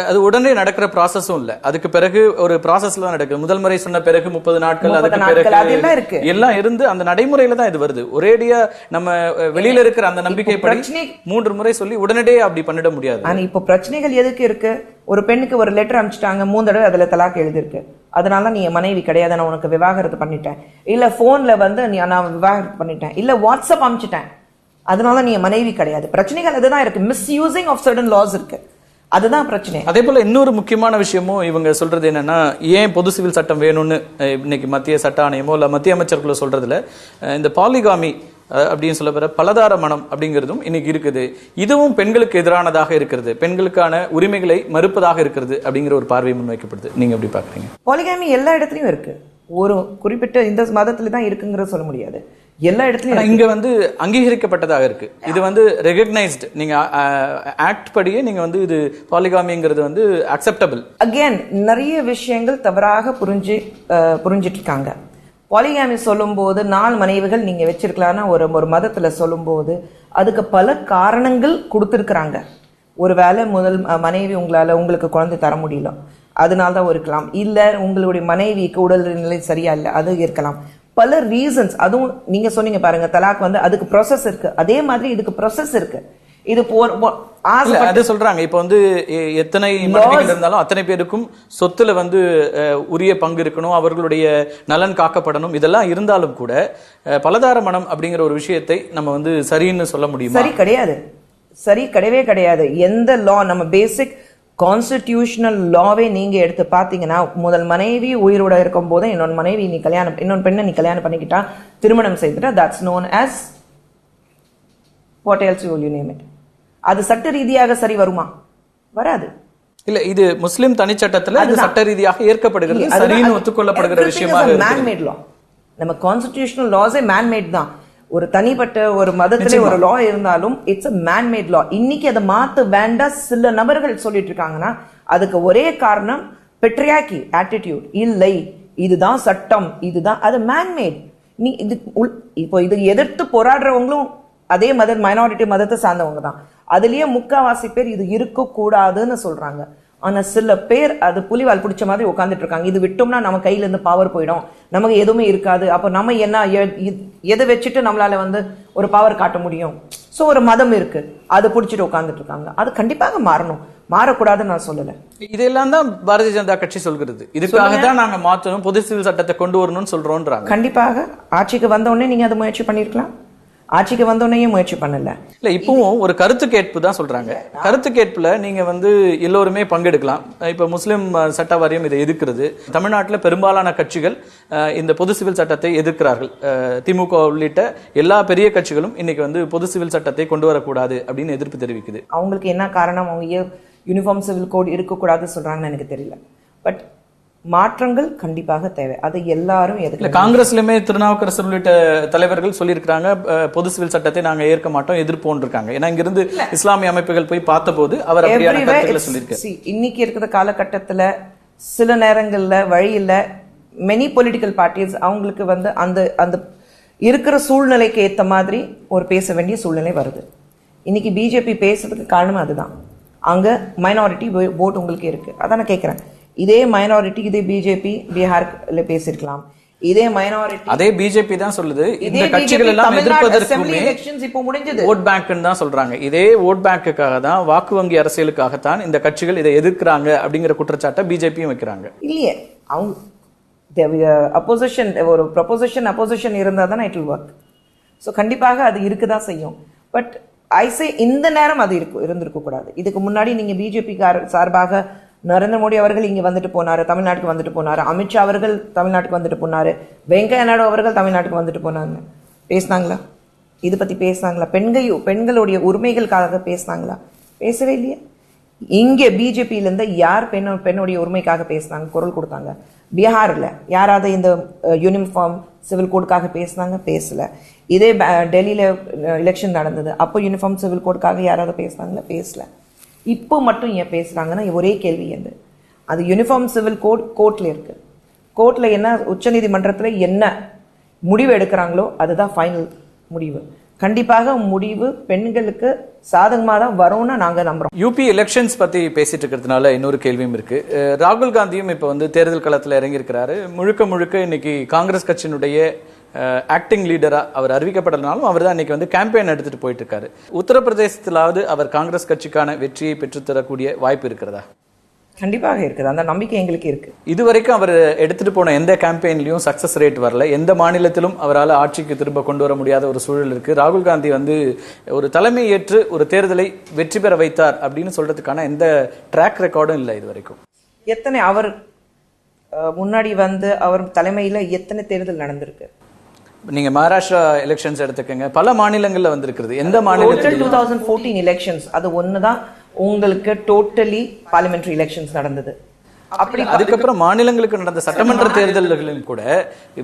அது உடனே நடக்கிற ப்ராசஸும் இல்ல, அதுக்கு பிறகு ஒரு ப்ராசஸ்ல தான் நடக்குது. முதல் முறை சொன்ன பிறகு 30 நாட்கள், அதுக்கு பிறகு எல்லாம் இருந்து அந்த நடைமுறையில தான் இது வருது. ஒரேடியா நம்ம வெளியில இருக்கிற அந்த நம்பிக்கைப்படி 3 முறை சொல்லி உடனடியே அப்படி பண்ணிட முடியாது. ஆனா இப்போ பிரச்சனைகள் எதுக்கு இருக்கு? ஒரு பெண்ணுக்கு ஒரு லெட்டர் அனுப்பிச்சிட்டாங்க, 3 தடவை அதுல தலாக் எழுதிருக்கு, அதனால நீ மனைவி கிடையாது, நான் உனக்கு விவாகரத்து பண்ணிட்டேன். இல்ல போன்ல வந்து நான் விவாகரத்து பண்ணிட்டேன், இல்ல வாட்ஸ்அப் அனுப்பிச்சிட்டேன், அதனால நீ மனைவி கிடையாது. பிரச்சனைகள் அதுதான் இருக்கு. மிஸ்யூசிங் ஆஃப் சர்டன் லாஸ் இருக்கு, அதுதான் பிரச்சனை. அதே போல இன்னொரு முக்கியமான விஷயமும் இவங்க சொல்றது என்னன்னா, ஏன் பொது சிவில் சட்டம் வேணும்னு இன்னைக்கு மத்திய சட்ட ஆணையமோ இல்ல மத்திய அமைச்சர்களோ சொல்றதுல, இந்த பாலிகாமி அப்படின்னு சொல்லப்படுற பலதார மனம் அப்படிங்கிறதும் இன்னைக்கு இருக்குது. இதுவும் பெண்களுக்கு எதிரானதாக இருக்கிறது, பெண்களுக்கான உரிமைகளை மறுப்பதாக இருக்கிறது அப்படிங்கிற ஒரு பார்வை முன்வைக்கப்படுது. நீங்க எப்படி பாக்குறீங்க? பாலிகாமி எல்லா இடத்துலயும் இருக்கு, ஒரு குறிப்பிட்ட இந்த மதத்துல தான் இருக்குங்கிறத சொல்ல முடியாது. எல்லா இடத்துலயும் இங்க வந்து அங்கீகரிக்கப்பட்டதாக இருக்கு, இது வந்து ரெகக்னைஸ்ட். நீங்க ஆக்ட் படியே நீங்க வந்து இது பாலிகாமிங்கிறது வந்து அக்செப்டபிள். அகைன் நிறைய விஷயங்கள் தவறாக புரிஞ்சிட்டு இருக்காங்க. பாலிகாமி சொல்லும் போது 4 மனைவிகள் நீங்க வச்சிருக்கலாம்னா ஒரு மதத்துல சொல்லும் போது அதுக்கு பல காரணங்கள் கொடுத்திருக்கிறாங்க. ஒருவேளை முதல் மனைவி உங்களுக்கு குழந்தை தர முடியல, அதனால்தான் இருக்கலாம். இல்ல உங்களுடைய மனைவிக்கு உடல் நிலை சரியா இல்லை, அது இருக்கலாம். பல ரீசன்ஸ். அதுவும் நீங்க சொன்னீங்க பாருங்க, தலாக் வந்து அதுக்கு ப்ராசஸ் இருக்கு, அதே மாதிரி இதுக்கு ப்ராசஸ் இருக்கு. இது அது சொல்றாங்க. இப்ப வந்து எத்தனை மனைவிகள் இருந்தாலும் அத்தனை பேருக்கும் சொத்துல வந்து உரிய பங்கு இருக்கணும், அவர்களுடைய நலன் காக்கப்படணும். இதெல்லாம் இருந்தாலும் கூட பலதார மனம் அப்படிங்கிற ஒரு விஷயத்தை நம்ம வந்து சரின்னு சொல்ல முடியும்? சரி கிடையாது, சரி கிடையவே கிடையாது. எந்த லா, நம்ம பேசிக் கான்ஸ்டிடியூஷனல் லாவே நீங்க எடுத்து பாத்தீங்கன்னா, முதல் மனைவி உயிரோட இருக்கும் போது இன்னொரு மனைவி இன்னொரு பெண்ணை நீ கல்யாணம் பண்ணிக்கிட்டா, திருமணம் செய்துட்டா, that's known as what else will you name it. அது சட்ட ரீதியாக சரி வருமா? வராது. இல்ல, இது முஸ்லிம் தனிச்சட்டத்துல அது சட்ட ரீதியாக ஏற்கப்படுகிறது, சரின்னு ஒத்துக்கொள்ளப்படுகிற விஷயமாக இருக்கு. மேன் மேட் லா. நம்ம கான்ஸ்டிடியூஷனல் லாஸே மேன் மேட் தான். ஒரு தனிப்பட்ட ஒரு மதத்திலே ஒரு லா இருந்தாலும் it's a man made law. இன்னைக்கு அதை மாத்த வேண்டாம் சில நபர்கள் சொல்லிட்டு இருக்காங்கன்னா, அதுக்கு ஒரே காரணம் பெட்ரியாக்கி ஆட்டிடியூட். இல்லை, இதுதான் சட்டம், இதுதான் அது மேன் மேட். நீ இது இப்போ இது எதிர்த்து போராடுறவங்களும் அதே மைனாரிட்டி மதத்தை சார்ந்தவங்க தான். அதுலயே முக்காவாசி பேர் இது இருக்க கூடாதுன்னு சொல்றாங்க. ஆனா சில பேர் அது புலிவால் பிடிச்ச மாதிரி உட்காந்துட்டு இருக்காங்க. இது விட்டோம்னா நம்ம கையில இருந்து பவர் போயிடும், நமக்கு எதுவுமே இருக்காது, அப்ப நம்ம என்ன எதை வச்சுட்டு நம்மளால வந்து ஒரு பவர் காட்ட முடியும்? சோ ஒரு மதம் இருக்கு, அதை பிடிச்சிட்டு உட்காந்துட்டு இருக்காங்க. அது கண்டிப்பாக மாறணும், மாறக்கூடாதுன்னு நான் சொல்லல. இதெல்லாம் தான் பாரதிய ஜனதா கட்சி சொல்கிறது. இதுக்காக தான் நாங்க மாற்றணும், பொது சிவில் சட்டத்தை கொண்டு வரணும்னு சொல்றோம்ன்றாங்க. கண்டிப்பாக ஆட்சிக்கு வந்த உடனே நீங்க அதை முயற்சி பண்ணிருக்கலாம், ஆட்சிக்கு வந்தோடனே முயற்சி பண்ணல. இல்ல, இப்பவும் ஒரு கருத்து கேட்பு தான் சொல்றாங்க. கருத்து கேட்புல நீங்க வந்து எல்லோருமே பங்கெடுக்கலாம். இப்ப முஸ்லிம் சட்ட வாரியம் இதை எதிர்க்கிறது. தமிழ்நாட்டில் பெரும்பாலான கட்சிகள் இந்த பொது சிவில் சட்டத்தை எதிர்க்கிறார்கள். திமுக உள்ளிட்ட எல்லா பெரிய கட்சிகளும் இன்னைக்கு வந்து பொது சிவில் சட்டத்தை கொண்டு வரக்கூடாது அப்படின்னு எதிர்ப்பு தெரிவிக்குது. அவங்களுக்கு என்ன காரணம்? அவங்க யூனிஃபார்ம் சிவில் கோட் இருக்கக்கூடாதுன்னு சொல்றாங்கன்னு எனக்கு தெரியல. பட் மாற்றங்கள் கண்டிப்பாக தேவை, அது எல்லாரும் எதிர்க்க. காங்கிரஸ்லயுமே திருநாவுக்கரசர் உள்ளிட்ட தலைவர்கள் சொல்லியிருக்காங்க, பொது சிவில் சட்டத்தை நாங்க ஏற்க மாட்டோம், எதிர்ப்போம் இருக்காங்க. ஏன்னா இங்க இருந்து இஸ்லாமிய அமைப்புகள் போய் பார்த்த போது அவர் அப்படியான கருத்துக்களை சொல்லியிருக்காரு. இன்னைக்கு இருக்கிற காலகட்டத்துல சில நேரங்கள்ல வழியில மெனி பொலிட்டிக்கல் பார்ட்டிஸ் அவங்களுக்கு வந்து அந்த அந்த இருக்கிற சூழ்நிலைக்கு ஏத்த மாதிரி ஒரு பேச வேண்டிய சூழ்நிலை வருது. இன்னைக்கு பிஜேபி பேசுறதுக்கு காரணம் அதுதான். அங்க மைனாரிட்டி ஓட் உங்களுக்கு இருக்கு. அதான் நான் கேட்கிறேன், இதே மைனாரிட்டி இதே பிஜேபி பீகார்ல பேசிருக்கலாம். இதே மைனாரிட்டி அதே பிஜேபி தான் சொல்லுது, இந்த கட்சிகள் எல்லாம் எதிர்ப்பதற்குமே இப்போ முடிஞ்சது ஓட் பேங்க்னு தான் சொல்றாங்க. இதே ஓட் பேங்குக்காக தான், வாக்கு வங்கி அரசியலுக்காகத்தான் இந்த கட்சிகள் இதை எதிர்க்கிறாங்க அப்படிங்கிற குற்றச்சாட்டை பிஜேபியும் வைக்கிறாங்க. இல்லையே, அவங்க அப்போசிஷன் ஒரு ப்ரொபோசிஷன் அப்போசிஷன் இருந்தா தானே இட் வில் ஒர்க். ஸோ கண்டிப்பாக அது இருக்குதான் செய்யும். பட் ஐசே இந்த நேரம் அது இருந்திருக்க கூடாது. இதுக்கு முன்னாடி நீங்க பிஜேபி சார்பாக நரேந்திர மோடி அவர்கள் இங்க வந்துட்டு போனாரு, தமிழ்நாட்டுக்கு வந்துட்டு போனாரு, அமித்ஷா அவர்கள் தமிழ்நாட்டுக்கு வந்துட்டு போனாரு, வெங்கையா நாயுடு அவர்கள் தமிழ்நாட்டுக்கு வந்துட்டு போனாங்க. பேசினாங்களா? இது பத்தி பேசினாங்களா? பெண்களுடைய உரிமைகளுக்காக பேசினாங்களா? பேசவே இல்லையா? இங்கே பிஜேபியில இருந்து யார் பெண்ணுடைய உரிமைக்காக பேசினாங்க, குரல் கொடுத்தாங்க? பீகார்ல யாராவது இந்த யூனிஃபார்ம் சிவில் கோடுக்காக பேசினாங்க? பேசல. இதே டெல்லியில எலெக்ஷன் நடந்தது, அப்போ யூனிஃபார்ம் சிவில் கோடுக்காக யாராவது பேசினாங்களா? பேசல. இப்போ மட்டும் ஏன் பேசுறாங்கன்னா ஒரே கேள்வி என்று, அது யூனிஃபார்ம் சிவில் கோட் கோர்ட்ல இருக்கு. கோர்ட்ல என்ன உச்ச நீதிமன்றத்தில் என்ன முடிவு எடுக்கிறாங்களோ அதுதான் ஃபைனல் முடிவு. கண்டிப்பாக முடிவு பெண்களுக்கு சாதகமாக தான் வரும்னு நாங்க நம்புறோம். யூபி எலெக்ஷன்ஸ் பத்தி பேசிட்டு இருக்கிறதுனால இன்னொரு கேள்வியும் இருக்கு. ராகுல் காந்தியும் இப்ப வந்து தேர்தல் களத்துல இறங்கி இருக்கிறாரு. முழுக்க இன்னைக்கு காங்கிரஸ் கட்சியினுடைய ஆக்டிங் லீடரா அவர் அறிவிக்கப்படனாலும் அவர் தான் இன்னைக்கு வந்து கேம்பெயின் எடுத்துட்டு போயிட்டு இருக்காரு. உத்தரப்பிரதேசத்திலாவது அவர் காங்கிரஸ் கட்சிக்கான வெற்றியை பெற்றுத்தரக்கூடிய வாய்ப்பு இருக்கிறதா? கண்டிப்பாக இருக்குது, அந்த நம்பிக்கை எங்களுக்கு இருக்கு. இதுவரைக்கும் அவர் எடுத்துட்டு போன எந்த கேம்பெயின்லயும் சக்சஸ் ரேட் வரல. எந்த மாநிலத்திலும் அவரால் ஆட்சிக்கு திரும்ப கொண்டு வர முடியாத ஒரு சூழல் இருக்கு. ராகுல் காந்தி வந்து ஒரு தலைமை ஏற்று ஒரு தேர்தலை வெற்றி பெற வைத்தார் அப்படின்னு சொல்றதுக்கான எந்த ட்ராக் ரெக்கார்டும் இல்லை இதுவரைக்கும். எத்தனை அவர் முன்னாடி வந்து அவர் தலைமையில எத்தனை தேர்தல் நடந்திருக்கு? நீங்க மகாராஷ்டிரா எலெக்ஷன்ஸ் எடுத்துக்கங்க, பல மாநிலங்கள்ல வந்திருக்கிறது. எந்த மாநிலத்தில் 2014 எலெக்ஷன்ஸ் அது ஒண்ணுதான் உங்களுக்கு டோட்டலி பார்லிமெண்டரி எலெக்ஷன்ஸ் நடந்தது. அப்படி அதுக்கப்புறம் மாநிலங்களுக்கு நடந்த சட்டமன்ற தேர்தல்களிலும் கூட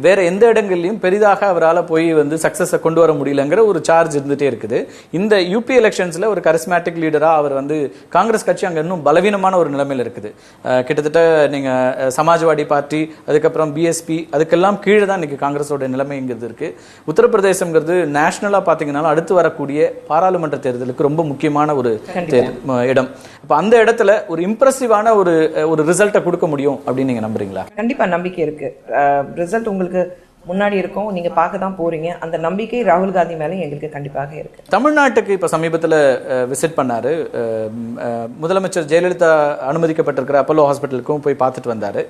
வேற எந்த இடங்கள்லயும் பெரிதாக அவரால் போய் வந்து சக்சஸ் கொண்டு வர முடியலங்கிற ஒரு சார்ஜ் இருந்துட்டே இருக்குது. இந்த யூபி எலெக்ஷன்ஸ்ல ஒரு கரிஸ்மேட்டிக் லீடரா அவர் வந்து காங்கிரஸ் கட்சி அங்க இன்னும் பலவீனமான ஒரு நிலைமையில இருக்குது. கிட்டத்தட்ட நீங்க சமாஜ்வாடி பார்ட்டி, அதுக்கப்புறம் பிஎஸ்பி, அதுக்கெல்லாம் கீழே தான் இன்னைக்கு காங்கிரஸோட நிலைமைங்கிறது இருக்கு. உத்தரப்பிரதேசம்ங்கிறது நேஷனலா பாத்தீங்கன்னா அடுத்து வரக்கூடிய பாராளுமன்ற தேர்தலுக்கு ரொம்ப முக்கியமான ஒரு இடம். அப்ப அந்த இடத்துல ஒரு இம்ப்ரெசிவான ஒரு ரிசல்ட் கொடுக்க முடியும் அப்படின்னு நீங்க நம்புறீங்களா? கண்டிப்பா நம்பிக்கை இருக்கு. ரிசல்ட் உங்களுக்கு முன்னாடி இருக்கும், நீங்க பார்க்க தான் போறீங்க. அந்த நம்பிக்கை ராகுல் காந்தி மேல எங்களுக்கு கண்டிப்பாக இருக்கு. தமிழ்நாட்டுக்கு இப்ப சமீபத்தில் விசிட் பண்ணாரு முதலமைச்சர் ஜெயலலிதா அனுமதிக்கப்பட்டிருக்கிற அப்போலோ ஹாஸ்பிட்டலுக்கும் போய் பார்த்துட்டு வந்தாரு.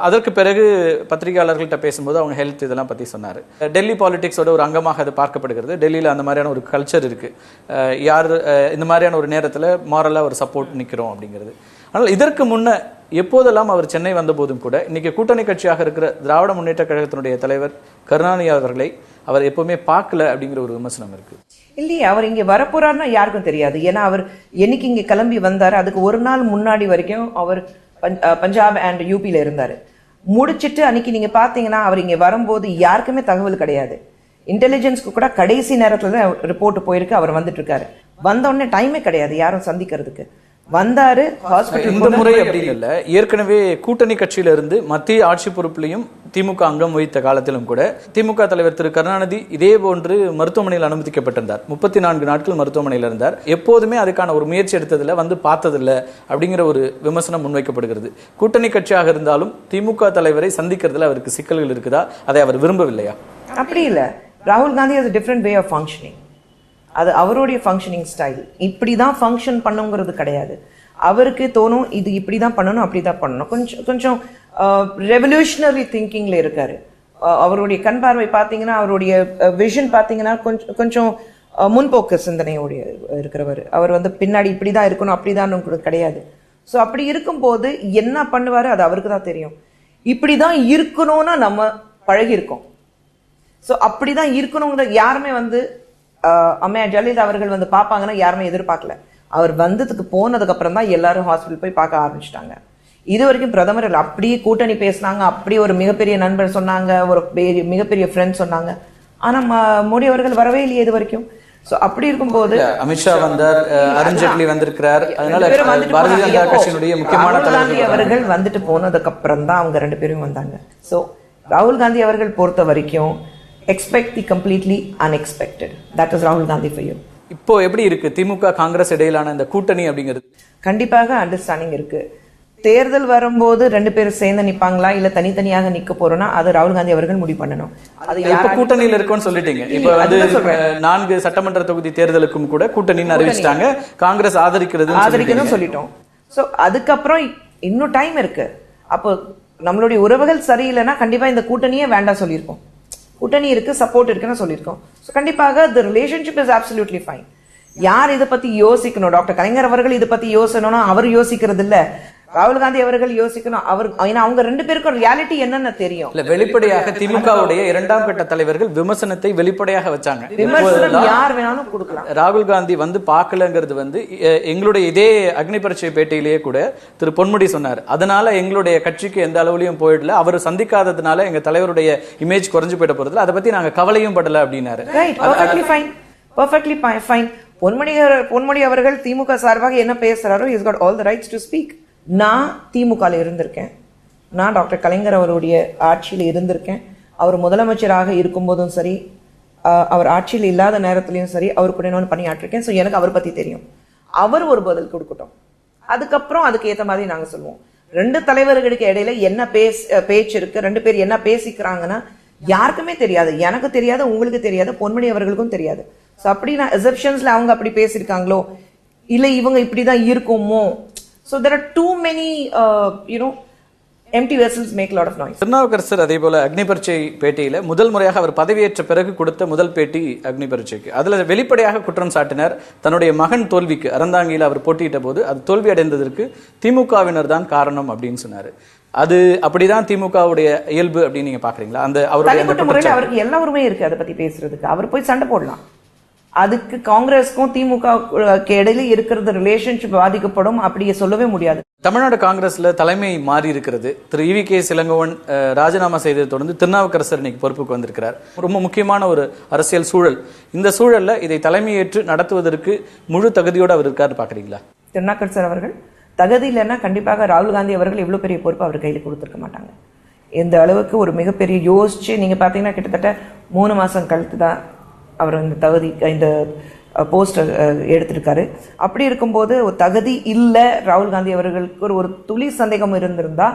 அதற்கு பிறகு பத்திரிகையாளர்கள்ட்ட பேசும்போது அவங்க ஹெல்த் இதெல்லாம் பத்தி சொன்னாரு. டெல்லி பாலிடிக்ஸோட ஒரு அங்கமாக அது பார்க்கப்படுகிறது. டெல்லியில அந்த மாதிரியான ஒரு கல்ச்சர் இருக்கு. யார் இந்த மாதிரியான ஒரு நேரத்தில் மாரலா ஒரு சப்போர்ட் நிற்கிறோம் அப்படிங்கிறது. ஆனால் இதற்கு முன்ன எப்போதெல்லாம் அவர் சென்னை வந்த போதும் கூட இன்னைக்கு கூட்டணி கட்சியாக இருக்கிற திராவிட முன்னேற்ற கழகத்தினுடைய தலைவர் கருணாநிதி அவர்களை அவர் எப்பவுமே பார்க்கல அப்படிங்கிற ஒரு விமர்சனம் இருக்கு. இல்லையே, அவர் இங்க வரப்போறாருன்னா யாருக்கும் தெரியாது. ஏன்னா அவர் என்னைக்கு இங்க கிளம்பி வந்தாரு அதுக்கு ஒரு நாள் முன்னாடி வரைக்கும் அவர் பஞ்சாப் அண்ட் யூபியில இருந்தாரு. முடிச்சிட்டு அன்னைக்கு நீங்க பாத்தீங்கன்னா அவர் இங்க வரும்போது யாருக்குமே தகவல் கிடையாது. இன்டெலிஜென்ஸ்க்கு கூட கடைசி நேரத்துல தான் ரிப்போர்ட் போயிருக்கு. அவர் வந்துட்டு இருக்காரு. வந்த உடனே டைமே கிடையாது யாரும் சந்திக்கிறதுக்கு. வந்தாரு ஹாஸ்பிட்டல். இந்த முறை அப்படி இல்ல, ஏற்கனவே கூட்டணி கட்சியில இருந்து மத்திய ஆட்சி பொறுப்பிலையும் திமுக அங்கம் வகித்த காலத்திலும் கூட திமுக தலைவர் திரு கருணாநிதி இதே போன்று மருத்துவமனையில் அனுமதிக்கப்பட்டிருந்தார். 34 நாட்கள் மருத்துவமனையில் இருந்தார். எப்போதுமே அதுக்கான ஒரு முயற்சி எடுத்ததில்லை, வந்து பார்த்ததில்லை அப்படிங்கிற ஒரு விமர்சனம் முன்வைக்கப்படுகிறது. கூட்டணி கட்சியாக இருந்தாலும் திமுக தலைவரை சந்திக்கிறதுல அவருக்கு சிக்கல்கள் இருக்குதா? அதை அவர் விரும்பவில்லையா? அப்படி இல்ல, ராகுல் Gandhi has a different way of functioning. அது அவருடைய ஃபங்க்ஷனிங் ஸ்டைல். இப்படிதான் ஃபங்க்ஷன் பண்ணுங்கிறது கிடையாது. அவருக்கு தோணும் இது இப்படிதான் பண்ணணும் அப்படிதான் பண்ணணும். கொஞ்சம் ரெவல்யூஷனரி திங்கிங்ல இருக்காரு. அவருடைய கண் பார்வை பாத்தீங்கன்னா, அவருடைய விஷன் பாத்தீங்கன்னா கொஞ்சம் முன்போக்கு சிந்தனையோடைய இருக்கிறவர். அவர் வந்து பின்னாடி இப்படிதான் இருக்கணும் அப்படிதான் கிடையாது. ஸோ அப்படி இருக்கும்போது என்ன பண்ணுவாரு அது அவருக்கு தான் தெரியும். இப்படிதான் இருக்கணும்னா நம்ம பழகி இருக்கோம். ஸோ அப்படிதான் இருக்கணுங்கிற யாருமே வந்து அம்மையா ஜெயலலிதா அவர்கள் வந்து பார்ப்பாங்கன்னா யாருமே எதிர்பார்க்கல. அவர் வந்ததுக்கு போனதுக்கு அப்புறம் தான் எல்லாரும் ஹாஸ்பிட்டல் போய் பார்க்க ஆரம்பிச்சிட்டாங்க. இது வரைக்கும் பிரதமர் அப்படியே கூட்டணி பேசினாங்க, அப்படி ஒரு மிகப்பெரிய நண்பர் சொன்னாங்க, ஒரு மிகப்பெரிய ஃப்ரெண்ட் சொன்னாங்க. ஆனா மோடி அவர்கள் வரவே இல்லையே இது வரைக்கும். சோ அப்படி இருக்கும்போது அமித்ஷா வந்தார், அருண்ஜேட்லி வந்திருக்கிறார். அதனால பாரதிய ஜனதா கட்சியினுடைய முக்கியமான தலைவர்கள் அவர்கள் வந்துட்டு போனதுக்கு அப்புறம் தான் அவங்க ரெண்டு பேரும் வந்தாங்க. சோ ராகுல் காந்தி அவர்கள் பொறுத்த வரைக்கும் expect the completely unexpected. That is Rahul Gandhi for you. இப்போ எப்படி இருக்கு திமுக காங்கிரஸ் இடையிலான இந்த கூட்டணி அப்படிங்கிறது? கண்டிப்பாக அண்டர்ஸ்டாண்டிங் இருக்கு. தேர்தல் வரும்போது ரெண்டு பேரும் சேர்ந்து நிப்பாங்களா இல்ல தனித்தனியாக நிக்க போறோம்னா அது ராகுல் காந்தி அவர்கள் முடிவு பண்ணணும். அது இப்ப கூட்டணியில இருக்கும்னு சொல்லிட்டீங்க. இப்ப வந்து 4 சட்டமன்ற தொகுதி தேர்தலுக்கும் கூட கூட்டணின்னு அறிவிச்சிட்டாங்க. காங்கிரஸ் ஆதரிக்கிறதுன்னு சொல்லிட்டோம். சோ அதுக்கப்புறம் இன்னும் டைம் இருக்கு. அப்போ நம்மளுடைய உறவுகள் சரியில்லைன்னா கண்டிப்பா இந்த கூட்டணியே வேண்டாம் சொல்லியிருக்கோம். கூட்டணி இருக்கு, சப்போர்ட் இருக்குன்னு சொல்லியிருக்கோம். ஸோ கண்டிப்பாக the relationship is absolutely fine. யார் இதை பத்தி யோசிக்கணும்? டாக்டர் கலைஞர் அவர்கள் இதை பத்தி யோசணும்னா அவர் யோசிக்கிறது இல்ல, ராகுல் காந்தி அவர்கள் யோசிக்கணும். அவங்க 2 பேருக்கும் ரியாலிட்டி என்னன்னு தெரியும். இல்ல, வெளிப்படையாக திமுகவுடைய 2ஆம் கட்ட தலைவர்கள் விமர்சனத்தை வெளிப்படையாக வச்சாங்க. விமர்சனம் யார் வேணாலும் கொடுக்கலாம். ராகுல் காந்தி வந்து பார்க்கலங்கிறது வந்து எங்களுடைய இதே அக்னி பரீட்சை பேட்டியிலேயே கூட திரு பொன்முடி சொன்னார். அதனால எங்களுடைய கட்சிக்கு எந்த அளவுலயும் போயிடல, அவர் சந்திக்காததுனால எங்க தலைவருடைய இமேஜ் குறைஞ்சு போயிட போறதுல அதை பத்தி நாங்க கவலையும் படல அப்படின்னாரு. Perfectly fine. பொன்முடி அவர்கள் திமுக சார்பாக என்ன பேசுறாரோ, he's got all the rights to speak. நான் திமுகல இருந்திருக்கேன், நான் டாக்டர் கலைஞர் அவருடைய ஆட்சியில் இருந்திருக்கேன். அவர் முதலமைச்சராக இருக்கும்போதும் சரி, அவர் ஆட்சியில் இல்லாத நேரத்திலையும் சரி, அவர் கூட நான் பணியாற்றிருக்கேன். ஸோ எனக்கு அவர் பத்தி தெரியும். அவர் ஒரு பதில் கொடுக்கட்டும், அதுக்கப்புறம் அதுக்கு ஏற்ற மாதிரி நாங்க சொல்லுவோம். 2 தலைவர்களுக்கு இடையில என்ன பேச்சு இருக்கு, 2 பேர் என்ன பேசிக்கிறாங்கன்னா யாருக்குமே தெரியாது. எனக்கு தெரியாது, உங்களுக்கு தெரியாது, பொன்முடி அவர்களுக்கும் தெரியாது. ஸோ அப்படி நான் எக்ஸப்ஷன்ஸ்ல அவங்க அப்படி பேசியிருக்காங்களோ, இல்ல இவங்க இப்படிதான் இருக்குமோ. So there are too many, empty vessels make a lot of noise. Thirunavukkarasar அதே போல அக்னி பரீட்சை பேட்டியில முதல் முறையாக அவர் பதவியேற்ற பிறகு கொடுத்த முதல் பேட்டி அக்னி பரீட்சைக்கு. அதுல வெளிப்படையாக குற்றம் சாட்டினார். தன்னுடைய மகன் தோல்விக்கு அறந்தாங்கியில் அவர் போட்டியிட்ட போது அது தோல்வி அடைந்ததற்கு திமுகவினர் தான் காரணம் அப்படின்னு சொன்னாரு. அது அப்படிதான் திமுகவுடைய இயல்பு அப்படின்னு நீங்க பாக்குறீங்களா? அந்த அவருடைய அவருக்கு எல்லா உரிமையும் இருக்கு அதை பத்தி பேசுறதுக்கு. அவர் போய் சண்டை போடலாம். அதுக்கு காங்கிரஸ்க்கும் திமுக இடையில இருக்கிறது ரிலேஷன்ஷிப் பாதிக்கப்படும், அப்படியே சொல்லவே முடியாது. தமிழ்நாடு காங்கிரஸ்ல தலைமை மாறி இருக்கிறது. திரு EVK இளங்கோவன் ராஜினாமா செய்ததை தொடர்ந்து திருநாவுக்கரசர் இன்னைக்கு பொறுப்புக்கு வந்திருக்கிறார். ரொம்ப முக்கியமான ஒரு அரசியல் சூழல். இந்த சூழல்ல இதை தலைமையேற்று நடத்துவதற்கு முழு தகுதியோடு அவர் இருக்காரு பாக்குறீங்களா? திருநாவுக்கரசர் அவர்கள் தகுதி இல்லைன்னா கண்டிப்பாக ராகுல் காந்தி அவர்கள் இவ்வளவு பெரிய பொறுப்பு அவர் கையில் கொடுத்திருக்க மாட்டாங்க. இந்த அளவுக்கு ஒரு மிகப்பெரிய யோசிச்சு நீங்க பாத்தீங்கன்னா கிட்டத்தட்ட 3 மாசம் கழித்து தான் அவர் இந்த போஸ்ட் எடுத்திருக்காரு. அப்படி இருக்கும்போது ஒரு தகுதி இல்ல ராகுல் காந்தி அவர்களுக்கு ஒரு துளி சந்தேகம் இருந்திருந்தா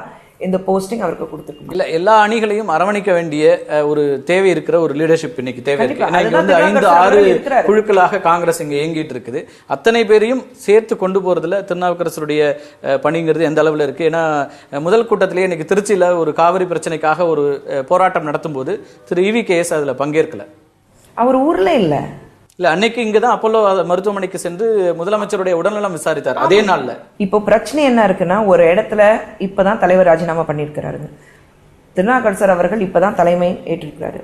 இந்த போஸ்டிங் அவருக்கு கொடுத்துருக்கோம். இல்ல, எல்லா அணிகளையும் அரவணைக்க வேண்டிய ஒரு தேவை இருக்கிற ஒரு லீடர்ஷிப் இன்னைக்கு தேவை இருக்கு. 5-6 குழுக்களாக காங்கிரஸ் இங்க இயங்கிட்டு இருக்குது. அத்தனை பேரையும் சேர்த்து கொண்டு போறதுல திருநாவுக்கரசருடைய பணிங்கிறது எந்த அளவுல இருக்கு? ஏன்னா முதல் கூட்டத்திலேயே இன்னைக்கு திருச்சியில ஒரு காவிரி பிரச்சனைக்காக ஒரு போராட்டம் நடத்தும் போது திரு EVK அதுல பங்கேற்கல. அவர் ஊர்ல இல்ல, அன்னைக்கு இங்கதான் அப்போலோ மருத்துவமனைக்கு சென்று முதலமைச்சருடைய உடல்நலம் விசாரித்தார் அதே நாள்ல. இப்போ பிரச்சனை என்ன இருக்குன்னா, ஒரு இடத்துல இப்பதான் தலைவர் ராஜினாமா பண்ணிருக்கிறாரு, திருநாவுக்கரசர் அவர்கள் இப்பதான் தலைமை ஏற்றிருக்கிறாரு.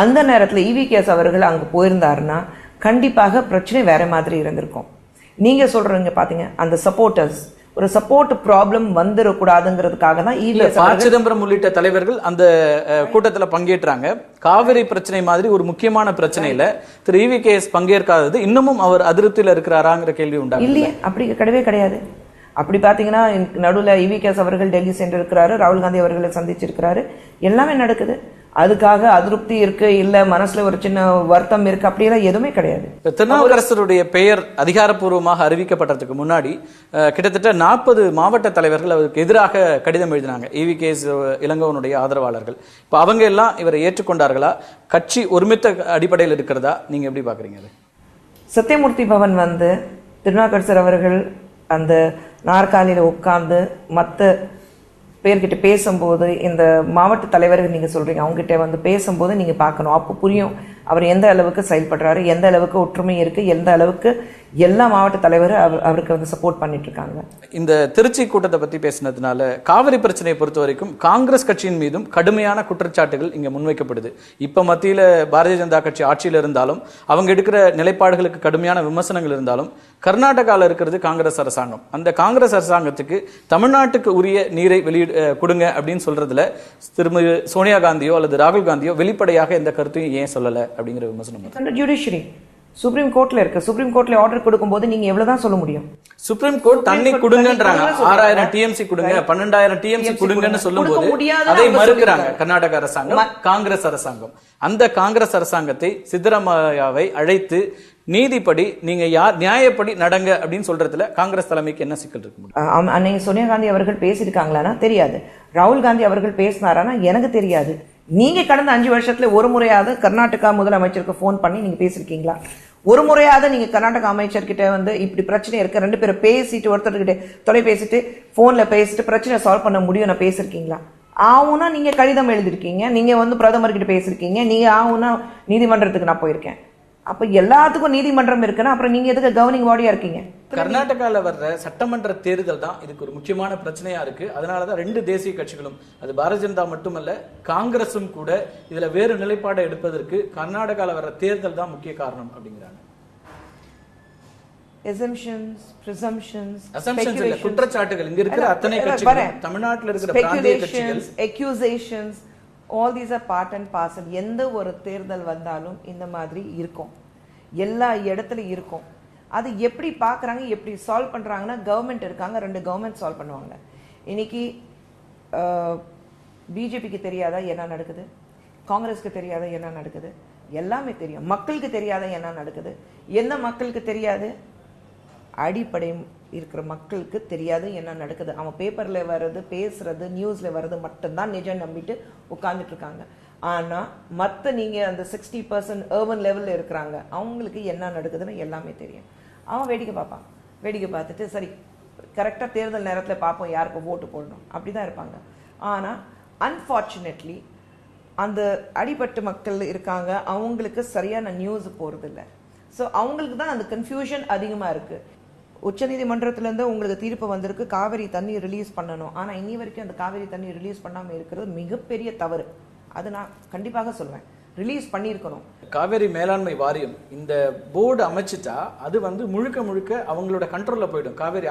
அந்த நேரத்துல EVK அவர்கள் அங்க போயிருந்தாருன்னா கண்டிப்பாக பிரச்சனை வேற மாதிரி இருந்திருக்கும். நீங்க சொல்றீங்க பாத்தீங்க, அந்த சப்போர்ட்டர்ஸ் ஒரு சப்போர்ட் ப்ராப்ளம் வந்துடக்கூடாதுங்கிறதுக்காக தான் சிதம்பரம் உள்ளிட்ட தலைவர்கள் அந்த கூட்டத்தில் பங்கேற்றாங்க. காவிரி பிரச்சனை மாதிரி ஒரு முக்கியமான பிரச்சனையில திரு EVK பங்கேற்காதது இன்னமும் அவர் அதிருப்தியில் இருக்கிறாராங்கிற கேள்வி உண்டா? இல்லையே, அப்படி கிடையவே கிடையாது. அப்படி பாத்தீங்கன்னா நடுவில் EVK அவர்கள் டெல்லி சென்றிருக்கிறாரு, ராகுல் காந்தி அவர்களை சந்திச்சிருக்கிறாரு, எல்லாமே நடக்குது. அதுக்காக அதிருப்தி இருக்கு, இல்ல மனசுல ஒரு சின்ன வருத்தம் இருக்கு, அப்படியெல்லாம் எதுவுமே கிடையாது. திருநாவுக்கரசருடைய பெயர் அதிகாரப்பூர்வமாக அறிவிக்கப்பட்டதுக்கு முன்னாடி கிட்டத்தட்ட 40 மாவட்ட தலைவர்கள் அவருக்கு எதிராக கடிதம் எழுதினாங்க, EVK இளங்கோவனுடைய ஆதரவாளர்கள். இப்ப அவங்க எல்லாம் இவரை ஏற்றுக்கொண்டார்களா? கட்சி ஒருமித்த அடிப்படையில் இருக்கிறதா? நீங்க எப்படி பாக்குறீங்க? சத்தியமூர்த்தி பவன் திருநாவுக்கரசர் அவர்கள் அந்த நாற்காலியில உட்கார்ந்து மற்ற பேர்கிட்ட பேசும்போது, இந்த மாவட்ட தலைவர்கள் நீங்க சொல்றீங்க அவங்க கிட்ட பேசும்போது நீங்க பார்க்கணும். அப்போ புரியும் அவர் எந்த அளவுக்கு செயல்படுறாரு, எந்த அளவுக்கு ஒற்றுமை இருக்கு, எந்த அளவுக்கு எல்லா மாவட்ட தலைவரும் அவருக்கு சப்போர்ட் பண்ணிட்டு இருக்காங்க. இந்த திருச்சி கூட்டத்தை பத்தி பேசினதுனால காவிரி பிரச்சனையை பொறுத்த வரைக்கும் காங்கிரஸ் கட்சியின் மீதும் கடுமையான குற்றச்சாட்டுகள் இங்க முன்வைக்கப்படுது. இப்ப மத்தியில பாரதிய ஜனதா கட்சி ஆட்சியில் இருந்தாலும் அவங்க எடுக்கிற நிலைப்பாடுகளுக்கு கடுமையான விமர்சனங்கள் இருந்தாலும் கர்நாடகாவில் இருக்கிறது காங்கிரஸ் அரசாங்கம். அந்த காங்கிரஸ் அரசாங்கத்துக்கு தமிழ்நாட்டுக்கு உரிய நீரை கொடுங்க அப்படின்னு சொல்றதுல திருமதி சோனியா காந்தியோ அல்லது ராகுல் காந்தியோ வெளிப்படையாக எந்த கருத்தையும் ஏன் சொல்லல அப்படிங்கிற விமர்சனம் ஜுடிஷியரி சுப்ரீம் கோர்ட்ல இருக்கு. சுப்ரீம் கோர்ட்ல ஆர்டர் கொடுக்கும்போது நீங்க எவ்வளவுதான் சொல்ல முடியும்? சுப்ரீம் கோர்ட் தண்ணி கொடுங்கன்றாங்க, 6000 TMC கொடுங்க, 12000 TMC கொடுங்கன்னு சொல்லும்போது அதை மறுக்கிறாங்க கர்நாடக அரசாங்கம், காங்கிரஸ் அரசாங்கம். அந்த காங்கிரஸ் அரசாங்கத்தை சித்தராமையாவை அழைத்து நீதிப்படி நீங்க யார் நியாயப்படி நடங்க அப்படின்னு சொல்றதுல காங்கிரஸ் தலைமைக்கு என்ன சிக்கல் இருக்கு? அன்னைக்கு சோனியா காந்தி அவர்கள் பேசியிருக்காங்களான்னா தெரியாது, ராகுல் காந்தி அவர்கள் பேசினாரானா எனக்கு தெரியாது. நீங்க கடந்த 5 வருஷத்துல ஒரு முறையாவது கர்நாடகா முதலமைச்சருக்கு போன் பண்ணி நீங்க பேசிருக்கீங்களா? ஒரு முறையாவது நீங்க கர்நாடக அமைச்சர்கிட்ட இப்படி பிரச்சனை இருக்கு, 2 பேரும் பேசிட்டு ஒருத்தர்கிட்ட தொலைபேசிட்டு போன்ல பேசிட்டு பிரச்சனை சால்வ் பண்ண முடியும் நான் பேசிருக்கீங்களா? ஆவுனா நீங்க கடிதம் எழுதிருக்கீங்க, நீங்க பிரதமர் கிட்ட பேசிருக்கீங்க, நீங்க ஆவுனா நீதிமன்றத்துக்கு நான் போயிருக்கேன். அப்ப எல்லாத்துக்கும் நீதிமன்றம் இருக்குன்னா அப்புறம் நீங்க எதுக்கு கவர்னிங் பாடியா இருக்கீங்க? கர்நாடகால வர்ற சட்டமன்ற தேர்தல் தான் இதுக்கு ஒரு முக்கியமான பிரச்சனையா இருக்கு. அதனாலதான் 2 தேசிய கட்சிகளும், அது பாரதிய ஜனதா மட்டுமல்ல காங்கிரசும் கூட இதுல வேறு நிலைப்பாடை எடுப்பதற்கு கர்நாடகால வர்ற தேர்தல் தான் முக்கிய காரணம் அப்படிங்கிறாங்க. குற்றச்சாட்டுகள் இங்க இருக்கிற அத்தனை கட்சிகள், தமிழ்நாட்டில் இருக்கிற பிராந்திய கட்சிகள், accusations, all these are part and parcel. எந்த ஒரு தேர்தல் வந்தாலும் இந்த மாதிரி இருக்கும், எல்லா இடத்துலயும் இருக்கும். அது எப்படி பாக்குறாங்க, எப்படி சால்வ் பண்றாங்கன்னா, கவர்மெண்ட் இருக்காங்க, 2 கவர்மெண்ட் சால்வ் பண்ணுவாங்க. இன்னைக்கு பிஜேபிக்கு தெரியாதா என்ன நடக்குது, காங்கிரஸ்க்கு தெரியாதா என்ன நடக்குது, எல்லாமே தெரியும். மக்களுக்கு தெரியாத என்ன நடக்குது, என்ன மக்களுக்கு தெரியாது, அடிப்படை இருக்கிற மக்களுக்கு தெரியாது என்ன நடக்குது. அவன் பேப்பர்ல வர்றது, பேசுறது, நியூஸ்ல வர்றது மட்டும்தான் நிஜம் நம்பிட்டு உட்கார்ந்துட்டு இருக்காங்க. ஆனா மத்த நீங்க அந்த 60% urban லெவல்ல இருக்கிறாங்க, அவங்களுக்கு என்ன நடக்குதுன்னு எல்லாமே தெரியும். அவன் வேடிக்கை பார்ப்பான், வேடிக்கை பார்த்துட்டு சரி கரெக்டா தேர்தல் நேரத்துல பார்ப்போம் யாருக்கு ஓட்டு போடணும், அப்படிதான் இருப்பாங்க. ஆனா அன்பார்ச்சுனேட்லி அந்த அடிபட்டு மக்கள் இருக்காங்க, அவங்களுக்கு சரியான நியூஸ் போறது இல்லை. ஸோ அவங்களுக்கு தான் அந்த கன்ஃபியூஷன் அதிகமா இருக்கு. உச்சநீதிமன்றத்திலிருந்து உங்களுக்கு தீர்ப்பு வந்திருக்கு, காவிரி தண்ணி ரிலீஸ் பண்ணணும். ஆனா இனி வரைக்கும் அந்த காவிரி தண்ணி ரிலீஸ் பண்ணாம இருக்கிறது மிகப்பெரிய தவறு. அது நான் கண்டிப்பாக சொல்வேன், ரிலீஸ் பண்ணியிருக்கணும். காவேரி மேலாண்மை வாரியம் இந்த போர்டு அமைச்சிட்டா அது வந்து முழுக்க முழுக்க அவங்களோட கண்ட்ரோல்ல போயிடும். காவேரி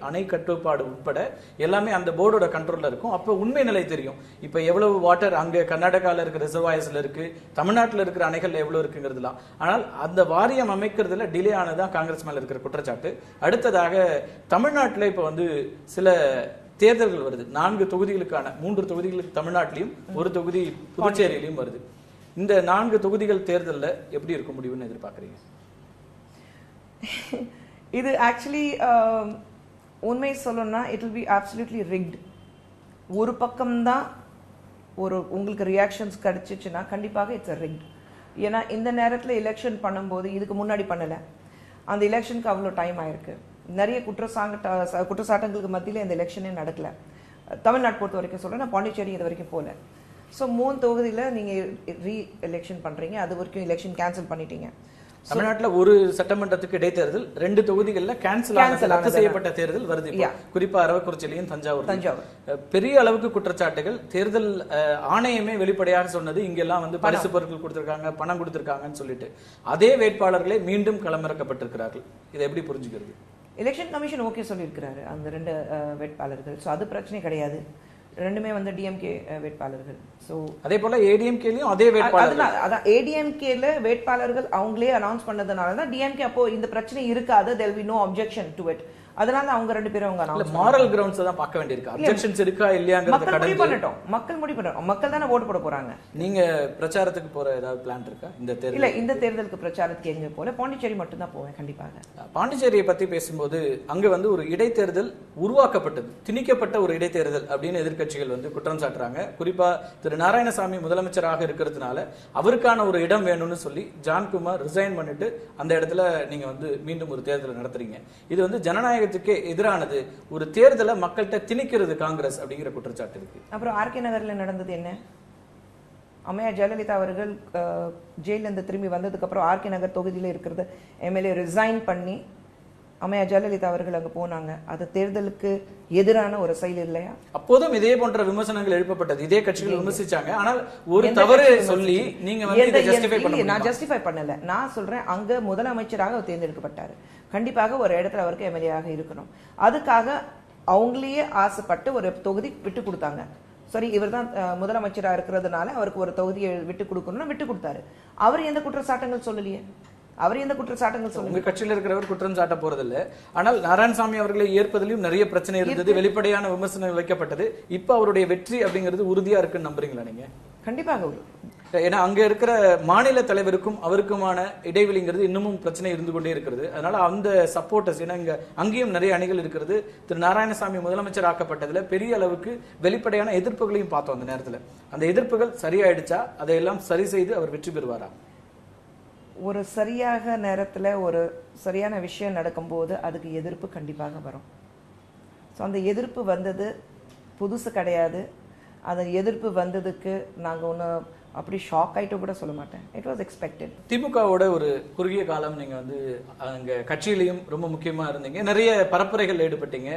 அணை கட்டுப்பாடு உட்பட எல்லாமே அந்த போர்டோட கண்ட்ரோல்ல இருக்கும். அப்ப உண்மை நிலை தெரியும். இப்ப எவ்வளவு வாட்டர் அங்க கர்நாடகால இருக்கிற ரிசர்வாயர்ஸ்ல இருக்கு, தமிழ்நாட்டில் இருக்கிற அணைகள்ல எவ்வளவு இருக்குங்கிறதுலாம். ஆனால் அந்த வாரியம் அமைக்கிறதுல டிலே ஆனதான் காங்கிரஸ் மேல இருக்கிற குற்றச்சாட்டு. அடுத்ததாக தமிழ்நாட்டில் இப்ப வந்து சில தேர்தல்கள் வருது. 4 தொகுதிகளுக்கான 3 தொகுதிகளுக்கு தமிழ்நாட்டிலையும் 1 தொகுதி புதுச்சேரியிலையும் வருது. இந்த 4 தொகுதிகள் தேர்தல்ல எப்படி இருக்க முடியும்னு எதிர்பார்க்கறீங்க? இது ஆக்சுவலி உண்மை சொல்லணும்னா இட் வில் பி அப்சல்யூட்லி ரிக்ட். ஒரு பக்கம் தான் ஒரு உங்களுக்கு ரியாக்ஷன்ஸ் கிடைச்சிச்சுன்னா கண்டிப்பாக இட்ஸ் ரிக்ட். ஏன்னா இந்த நேரத்தில் எலெக்ஷன் பண்ணும்போது, இதுக்கு முன்னாடி பண்ணல, அந்த எலெக்ஷனுக்கு அவ்வளோ டைம் ஆயிருக்கு. நிறைய குற்றச்சாட்டுகளுக்கு மத்தியில் இந்த எலெக்ஷனே நடக்கல. தமிழ்நாடு பொறுத்த வரைக்கும் சொல்றேன், நான் பாண்டிச்சேரி இது வரைக்கும் போல. ஸோ 3 தொகுதியில் நீங்கள் ரீ எலெக்ஷன் பண்ணுறீங்க, அது வரைக்கும் எலெக்ஷன் கேன்சல் பண்ணிட்டீங்க. தமிழ்நாட்டில் ஒரு சட்டமன்றத்துக்கு இடைத்தேர்தல், 2 தொகுதிகளில் கேன்சல் ரத்து செய்யப்பட்ட தேர்தல் வருது. குறிப்பா அரவக்குறிச்சியிலையும் தஞ்சாவூர் பெரிய அளவுக்கு குற்றச்சாட்டுகள். தேர்தல் ஆணையமே வெளிப்படையாக சொன்னது இங்கெல்லாம் வந்து பரிசு பொருட்கள் கொடுத்திருக்காங்க, பணம் கொடுத்திருக்காங்கன்னு சொல்லிட்டு அதே வேட்பாளர்களே மீண்டும் களமிறக்கப்பட்டிருக்கிறார்கள். இதை எப்படி புரிஞ்சுக்கிறது? எலெக்ஷன் கமிஷன் ஓகே சொல்லியிருக்கிறாரு அந்த 2 வேட்பாளர்கள். ஸோ அது பிரச்சனை கிடையாது. 2மே வந்து டிஎம்கே வேட்பாளர்கள். ஸோ அதே போல ஏடிஎம்கேலையும் அதே வேட்பாளர்கள். அதான் ஏடிஎம்கேல வேட்பாளர்கள் அவங்களே அனௌன்ஸ் பண்ணதுனால தான் டிஎம்கே அப்போ இந்த பிரச்சனை இருக்காது, there will be no objection to it. அதனால அவங்க 2 பேரும் அவங்க அனௌன்ஸ் மாரல் கிரவுண்ட்ஸ் தான் பார்க்க வேண்டியிருக்கு. அப்ஜெக்ஷன்ஸ் இருக்கா இல்லையாங்கறத மக்கள் முடிவு பண்ணட்டும். மக்கள் தானே ஓட்டு போட போறாங்க. நீங்க பிரச்சாரத்துக்கு போற ஏதாவது பிளான் இருக்கா இந்த தேர்தல்? இல்ல, இந்த தேர்தலுக்கு பிரச்சாரத்துக்கு எங்க போல, பாண்டிச்சேரி மட்டும் தான் போவேன் கண்டிப்பாக. பாண்டிச்சேரியை பத்தி பேசும்போது அங்க வந்து ஒரு இடைத்தேர்தல் உருவாக்கப்பட்டது, திணிக்கப்பட்ட ஒரு இடைத்தேர்தல் அப்படின்னு எதிர்க்கட்சிகள் வந்து குற்றம் சாட்டுறாங்க. குறிப்பா திரு நாராயணசாமி முதலமைச்சராக இருக்கிறதுனால அவருக்கான ஒரு இடம் வேணும்னு சொல்லி ஜான்குமார் ரிசைன் பண்ணிட்டு அந்த இடத்துல நீங்க வந்து மீண்டும் ஒரு தேர்தலை நடத்துறீங்க. இது வந்து ஜனநாயக எதிரானது. ஒரு தேர்தலை மக்கள்கிட்ட திணிக்கிறது காங்கிரஸ் அப்படிங்கிற குற்றச்சாட்டு இருக்கு. அப்புறம் ஆர்கே நகர்ல நடந்தது என்ன? அம்மையா ஜெயலலிதா அவர்கள் ஜெயில இருந்து திரும்பி வந்ததுக்கு அப்புறம் ஆர்கே நகர் தொகுதியில இருக்கிறது எம்எல்ஏ ரிசைன் பண்ணி அம்மையா ஜெயலலிதா அவர்கள் அங்க போனாங்க. அது தேர்தலுக்கு எதிரான ஒரு செயல் இல்லையா? அப்போதும் இதே போன்ற விமர்சனங்கள் எழுப்பப்பட்டது, இதே கட்சிகள் விமர்சிச்சாங்க. ஆனால் ஒரு தவறு சொல்லி நீங்க வந்து இதை ஜஸ்டிஃபை பண்ணல. நான் ஜஸ்டிஃபை பண்ணல, நான் சொல்றேன் அங்க முதலமைச்சராக அவர் தேர்ந்தெடுக்கப்பட்டாரு, கண்டிப்பாக ஒரு இடத்துல அவருக்கு எம்எல்ஏ இருக்கணும். அதுக்காக அவங்களையே ஆசைப்பட்டு ஒரு தொகுதி விட்டு கொடுத்தாங்க. சரி, இவர் தான் முதலமைச்சராக இருக்கிறதுனால அவருக்கு ஒரு தொகுதியை விட்டு கொடுக்கணும்னு விட்டு கொடுத்தாரு. அவர் எந்த குற்றச்சாட்டுகள் சொல்லலையே. அவர் எந்த குற்றச்சாட்டுகள் சொல்லுங்க. உங்க கட்சியில் இருக்கிறவர் குற்றம் சாட்ட போறதில்லை. ஆனால் நாராயணசாமி அவர்களை ஏற்பதிலும் நிறைய பிரச்சனை இருந்தது, வெளிப்படையான விமர்சனங்கள் வைக்கப்பட்டது. இப்ப அவருடைய வெற்றி அப்படிங்கிறது உறுதியா இருக்குன்னு நம்புறீங்களா நீங்க? கண்டிப்பாக. ஏன்னா அங்க இருக்கிற மாநில தலைவருக்கும் அவருக்குமான இடைவெளிங்கிறது இன்னமும் பிரச்சனை இருந்து கொண்டே இருக்கிறது. அதனால அந்த சப்போர்ட்டர்ஸ், ஏன்னா இங்க அங்கேயும் நிறைய அணிகள் இருக்கிறது. திரு நாராயணசாமி முதலமைச்சர் ஆக்கப்பட்டதுல பெரிய அளவுக்கு வெளிப்படையான எதிர்ப்புகளையும் பார்த்தோம். அந்த நேரத்துல அந்த எதிர்ப்புகள் சரியாயிடுச்சா? அதையெல்லாம் சரி செய்து அவர் வெற்றி பெறுவாரா? ஒரு சரியாக நேரத்துல ஒரு சரியான விஷயம் நடக்கும்போது அதுக்கு எதிர்ப்பு கண்டிப்பாக வரும். ஸோ அந்த எதிர்ப்பு வந்தது புதுசு கிடையாது. அந்த எதிர்ப்பு வந்ததுக்கு நாங்கள் ஒன்று அப்படி ஷாக் ஆயிட்டு கூட சொல்ல மாட்டேன். It was expected. திமுகவோட ஒரு குறுகிய காலம் நீங்க வந்து அங்க கட்சியிலையும் ரொம்ப முக்கியமா இருந்தீங்க, நிறைய பரப்புரைகள் ஈடுபட்டீங்க.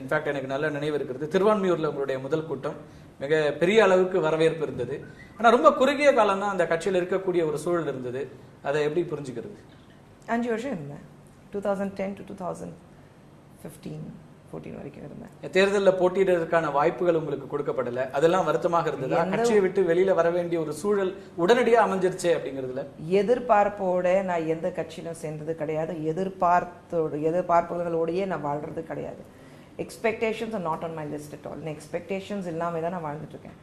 இன்ஃபேக்ட் எனக்கு நல்ல நினைவு இருக்கிறது, திருவான்மியூர்ல உங்களுடைய முதல் கூட்டம் மிக பெரிய அளவுக்கு வரவேற்பு இருந்தது. ஆனா ரொம்ப குறுகிய காலம் தான் அந்த கட்சியில் இருக்கக்கூடிய ஒரு சூழல் இருந்தது. அதை எப்படி புரிஞ்சுக்கிறது? 5 வருஷம் இருந்தேன். 2010 to 2015 14 வரைக்கும் இருந்தேன். தேர்தலில் போட்டியிடுவதற்கான வாய்ப்புகள் உங்களுக்கு கொடுக்கப்படல, அதெல்லாம் வருத்தமாக இருந்தது. கட்சியை விட்டு வெளியில வர வேண்டிய ஒரு சூழல் உடனடியாக அமைஞ்சிருச்சே அப்படிங்கிறதுல எதிர்பார்ப்போட நான் எந்த கட்சியிலும் சேர்ந்தது கிடையாது. எதிர்பார்ப்புகளோடயே நான் வாழ்றது கிடையாது. Expectations R not on my list at all. Expectations இல்லாமல் தான் நான் வாழ்ந்துட்டு இருக்கேன்.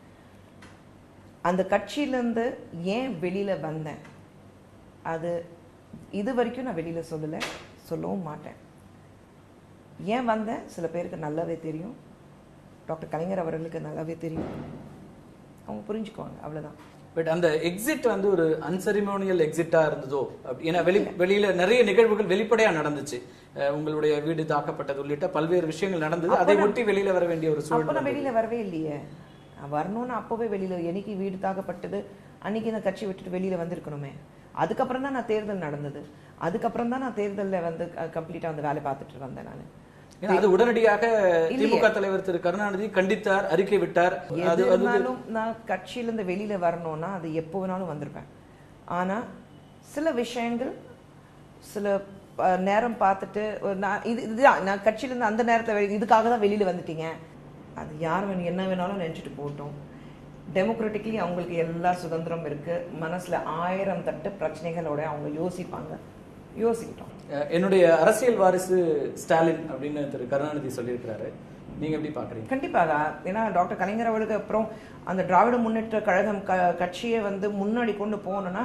அந்த கட்சியிலேருந்து ஏன் வெளியில வந்தேன், அது இது வரைக்கும் நான் வெளியில சொல்லவும் மாட்டேன். ஏன் வந்தேன் சில பேருக்கு நல்லாவே தெரியும். டாக்டர் கலைஞர் அவர்களுக்கு நல்லாவே தெரியும். அவங்க புரிஞ்சுக்குவாங்க, அவ்வளவுதான். பட் அந்த எக்ஸிட் வந்து ஒரு அன்செரிமோனியல் எக்ஸிட்டா இருந்ததோ? ஏன்னா வெளியில நிறைய நிகழ்வுகள் வெளிப்படையா நடந்துச்சு. உங்களுடைய வீடு தாக்கப்பட்டது உள்ளிட்ட பல்வேறு விஷயங்கள் நடந்தது. அதை ஒட்டி வெளியில வர வேண்டிய ஒரு சூழல். நான் வெளியில வரவே இல்லையே. வரணும்னு அப்பவே வெளியில, என்னைக்கு வீடு தாக்கப்பட்டது அன்னைக்கு நான் கட்சி விட்டுட்டு வெளியில வந்திருக்கணுமே. அதுக்கப்புறம் தான் நான் தேர்தல் நடந்தது. அதுக்கப்புறம் தான் நான் தேர்தலில் வந்து கம்ப்ளீட்டா வந்து வேலை பார்த்துட்டு வந்தேன். நான் அது உடனடியாக திமுக தலைவர் திரு கருணாநிதி கண்டித்தார், அறிக்கை விட்டார். இருந்தாலும் நான் கட்சியிலிருந்து வெளியில வரணும்னா அது எப்போ வேணாலும் வந்திருப்பேன். ஆனா சில விஷயங்கள் சில நேரம் பார்த்துட்டு நான் கட்சியிலிருந்து அந்த நேரத்தை இதுக்காக தான் வெளியில வந்துட்டீங்க, அது யார் என்ன வேணாலும் நினைச்சிட்டு போட்டோம். டெமோக்ராட்டிக்லி அவங்களுக்கு எல்லா சுதந்திரம் இருக்கு. மனசுல 1000 தட்டு பிரச்சனைகளோட அவங்க யோசிக்கிட்டோம். என்னுடைய அரசியல் வாரிசு ஸ்டாலின் அப்படின்னு திரு கருணாநிதி சொல்லியிருக்கிறாரு. நீங்க எப்படி பாக்குறீங்க? கண்டிப்பாக. ஏன்னா டாக்டர் கலைஞர் அவர்களுக்கு அப்புறம் அந்த திராவிட முன்னேற்ற கழகம் கட்சியை வந்து முன்னாடி கொண்டு போகணும்னா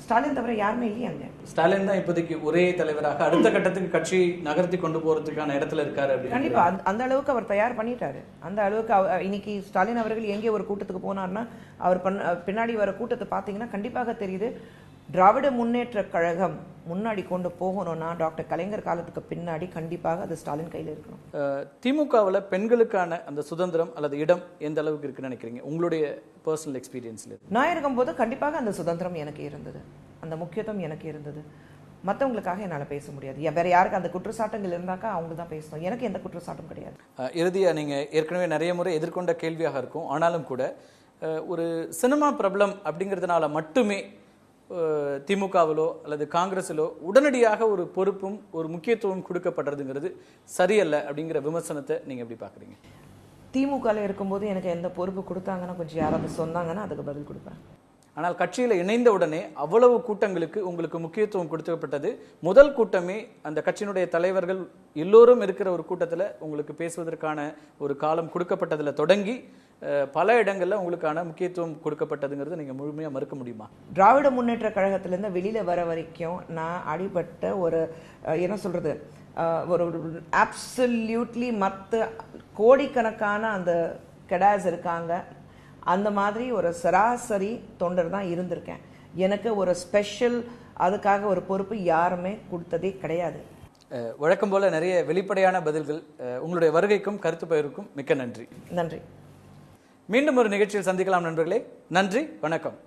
ஸ்டாலின் தவிர யாருமே இல்லையாங்க. ஸ்டாலின் தான் இப்போதைக்கு ஒரே தலைவராக அடுத்த கட்டத்துக்கு கட்சி நகர்த்தி கொண்டு போறதுக்கான இடத்துல இருக்காரு. கண்டிப்பா அந்த அளவுக்கு அவர் தயார் பண்ணிட்டாரு. அந்த அளவுக்கு இன்னைக்கு ஸ்டாலின் அவர்கள் எங்கே ஒரு கூட்டத்துக்கு போனார்னா அவர் பின்னாடி வர கூட்டத்தை பார்த்தீங்கன்னா கண்டிப்பாக தெரியுது. திராவிட முன்னேற்ற கழகம் முன்னாடி கொண்டு போகணும்னா டாக்டர் கலைஞர் காலத்துக்கு பின்னாடி கண்டிப்பாக அது ஸ்டாலின் கையில் இருக்கணும். திமுகவில் பெண்களுக்கான அந்த சுதந்திரம் அல்லது இடம் எந்த அளவுக்கு இருக்குன்னு நினைக்கிறீங்க உங்களுடைய பர்சனல் எக்ஸ்பீரியன்ஸ்ல? நான் இருக்கும்போது கண்டிப்பாக அந்த சுதந்திரம் எனக்கு இருந்தது, அந்த முக்கியத்துவம் எனக்கு இருந்தது. மற்றவங்களுக்காக என்னால் பேச முடியாது. வேற யாருக்கு அந்த குற்றச்சாட்டுகள் இருந்தாக்கா அவங்க தான் பேசணும். எனக்கு எந்த குற்றச்சாட்டும் கிடையாது. இறுதியா நீங்க ஏற்கனவே நிறைய முறை எதிர்கொண்ட கேள்வியாக இருக்கும், ஆனாலும் கூட ஒரு சினிமா பிரபலம் அப்படிங்கிறதுனால மட்டுமே திமுகவிலோ அல்லது காங்கிரஸிலோ உடனடியாக ஒரு பொறுப்பும் ஒரு முக்கியத்துவம் கொடுக்கப்படுறதுங்கிறது சரியல்ல அப்படிங்கிற விமர்சனத்தை நீங்க எப்படி பாக்குறீங்க? திமுகவில் இருக்கும்போது எனக்கு எந்த பொறுப்பு கொடுத்தாங்கன்னா கொஞ்சம் யாராவது சொன்னாங்கன்னா அதுக்கு பதில் கொடுப்பேன். ஆனால் கட்சியில் இணைந்த உடனே அவ்வளவு கூட்டங்களுக்கு உங்களுக்கு முக்கியத்துவம் கொடுக்கப்பட்டது. முதல் கூட்டமே அந்த கட்சியினுடைய தலைவர்கள் எல்லோரும் இருக்கிற ஒரு கூட்டத்தில் உங்களுக்கு பேசுவதற்கான ஒரு காலம் கொடுக்கப்பட்டதில் தொடங்கி பல இடங்கள்ல உங்களுக்கான முக்கியத்துவம் கொடுக்கப்பட்டதுங்கிறது நீங்க முழுமையா மறுக்க முடியுமா? திராவிட முன்னேற்ற கழகத்திலிருந்து வெளியில வர வரைக்கும் நான் அடிபட்ட ஒரு என்ன சொல்றது ஒரு அப்சல்யூட்லி மற்ற கோடிக்கணக்கான அந்த கெடாஸ் இருக்காங்க. அந்த மாதிரி ஒரு சராசரி தொண்டர் தான் இருந்திருக்கேன். எனக்கு ஒரு ஸ்பெஷல் அதுக்காக ஒரு பொறுப்பு யாருமே கொடுத்ததே கிடையாது. வழக்கம் போல நிறைய வெளிப்படையான பதில்கள். உங்களுடைய வருகைக்கும் கருத்து பகிர்வுக்கும் மிக்க நன்றி. நன்றி. மீண்டும் ஒரு நிகழ்ச்சியில் சந்திக்கலாம் நண்பர்களே. நன்றி, வணக்கம்.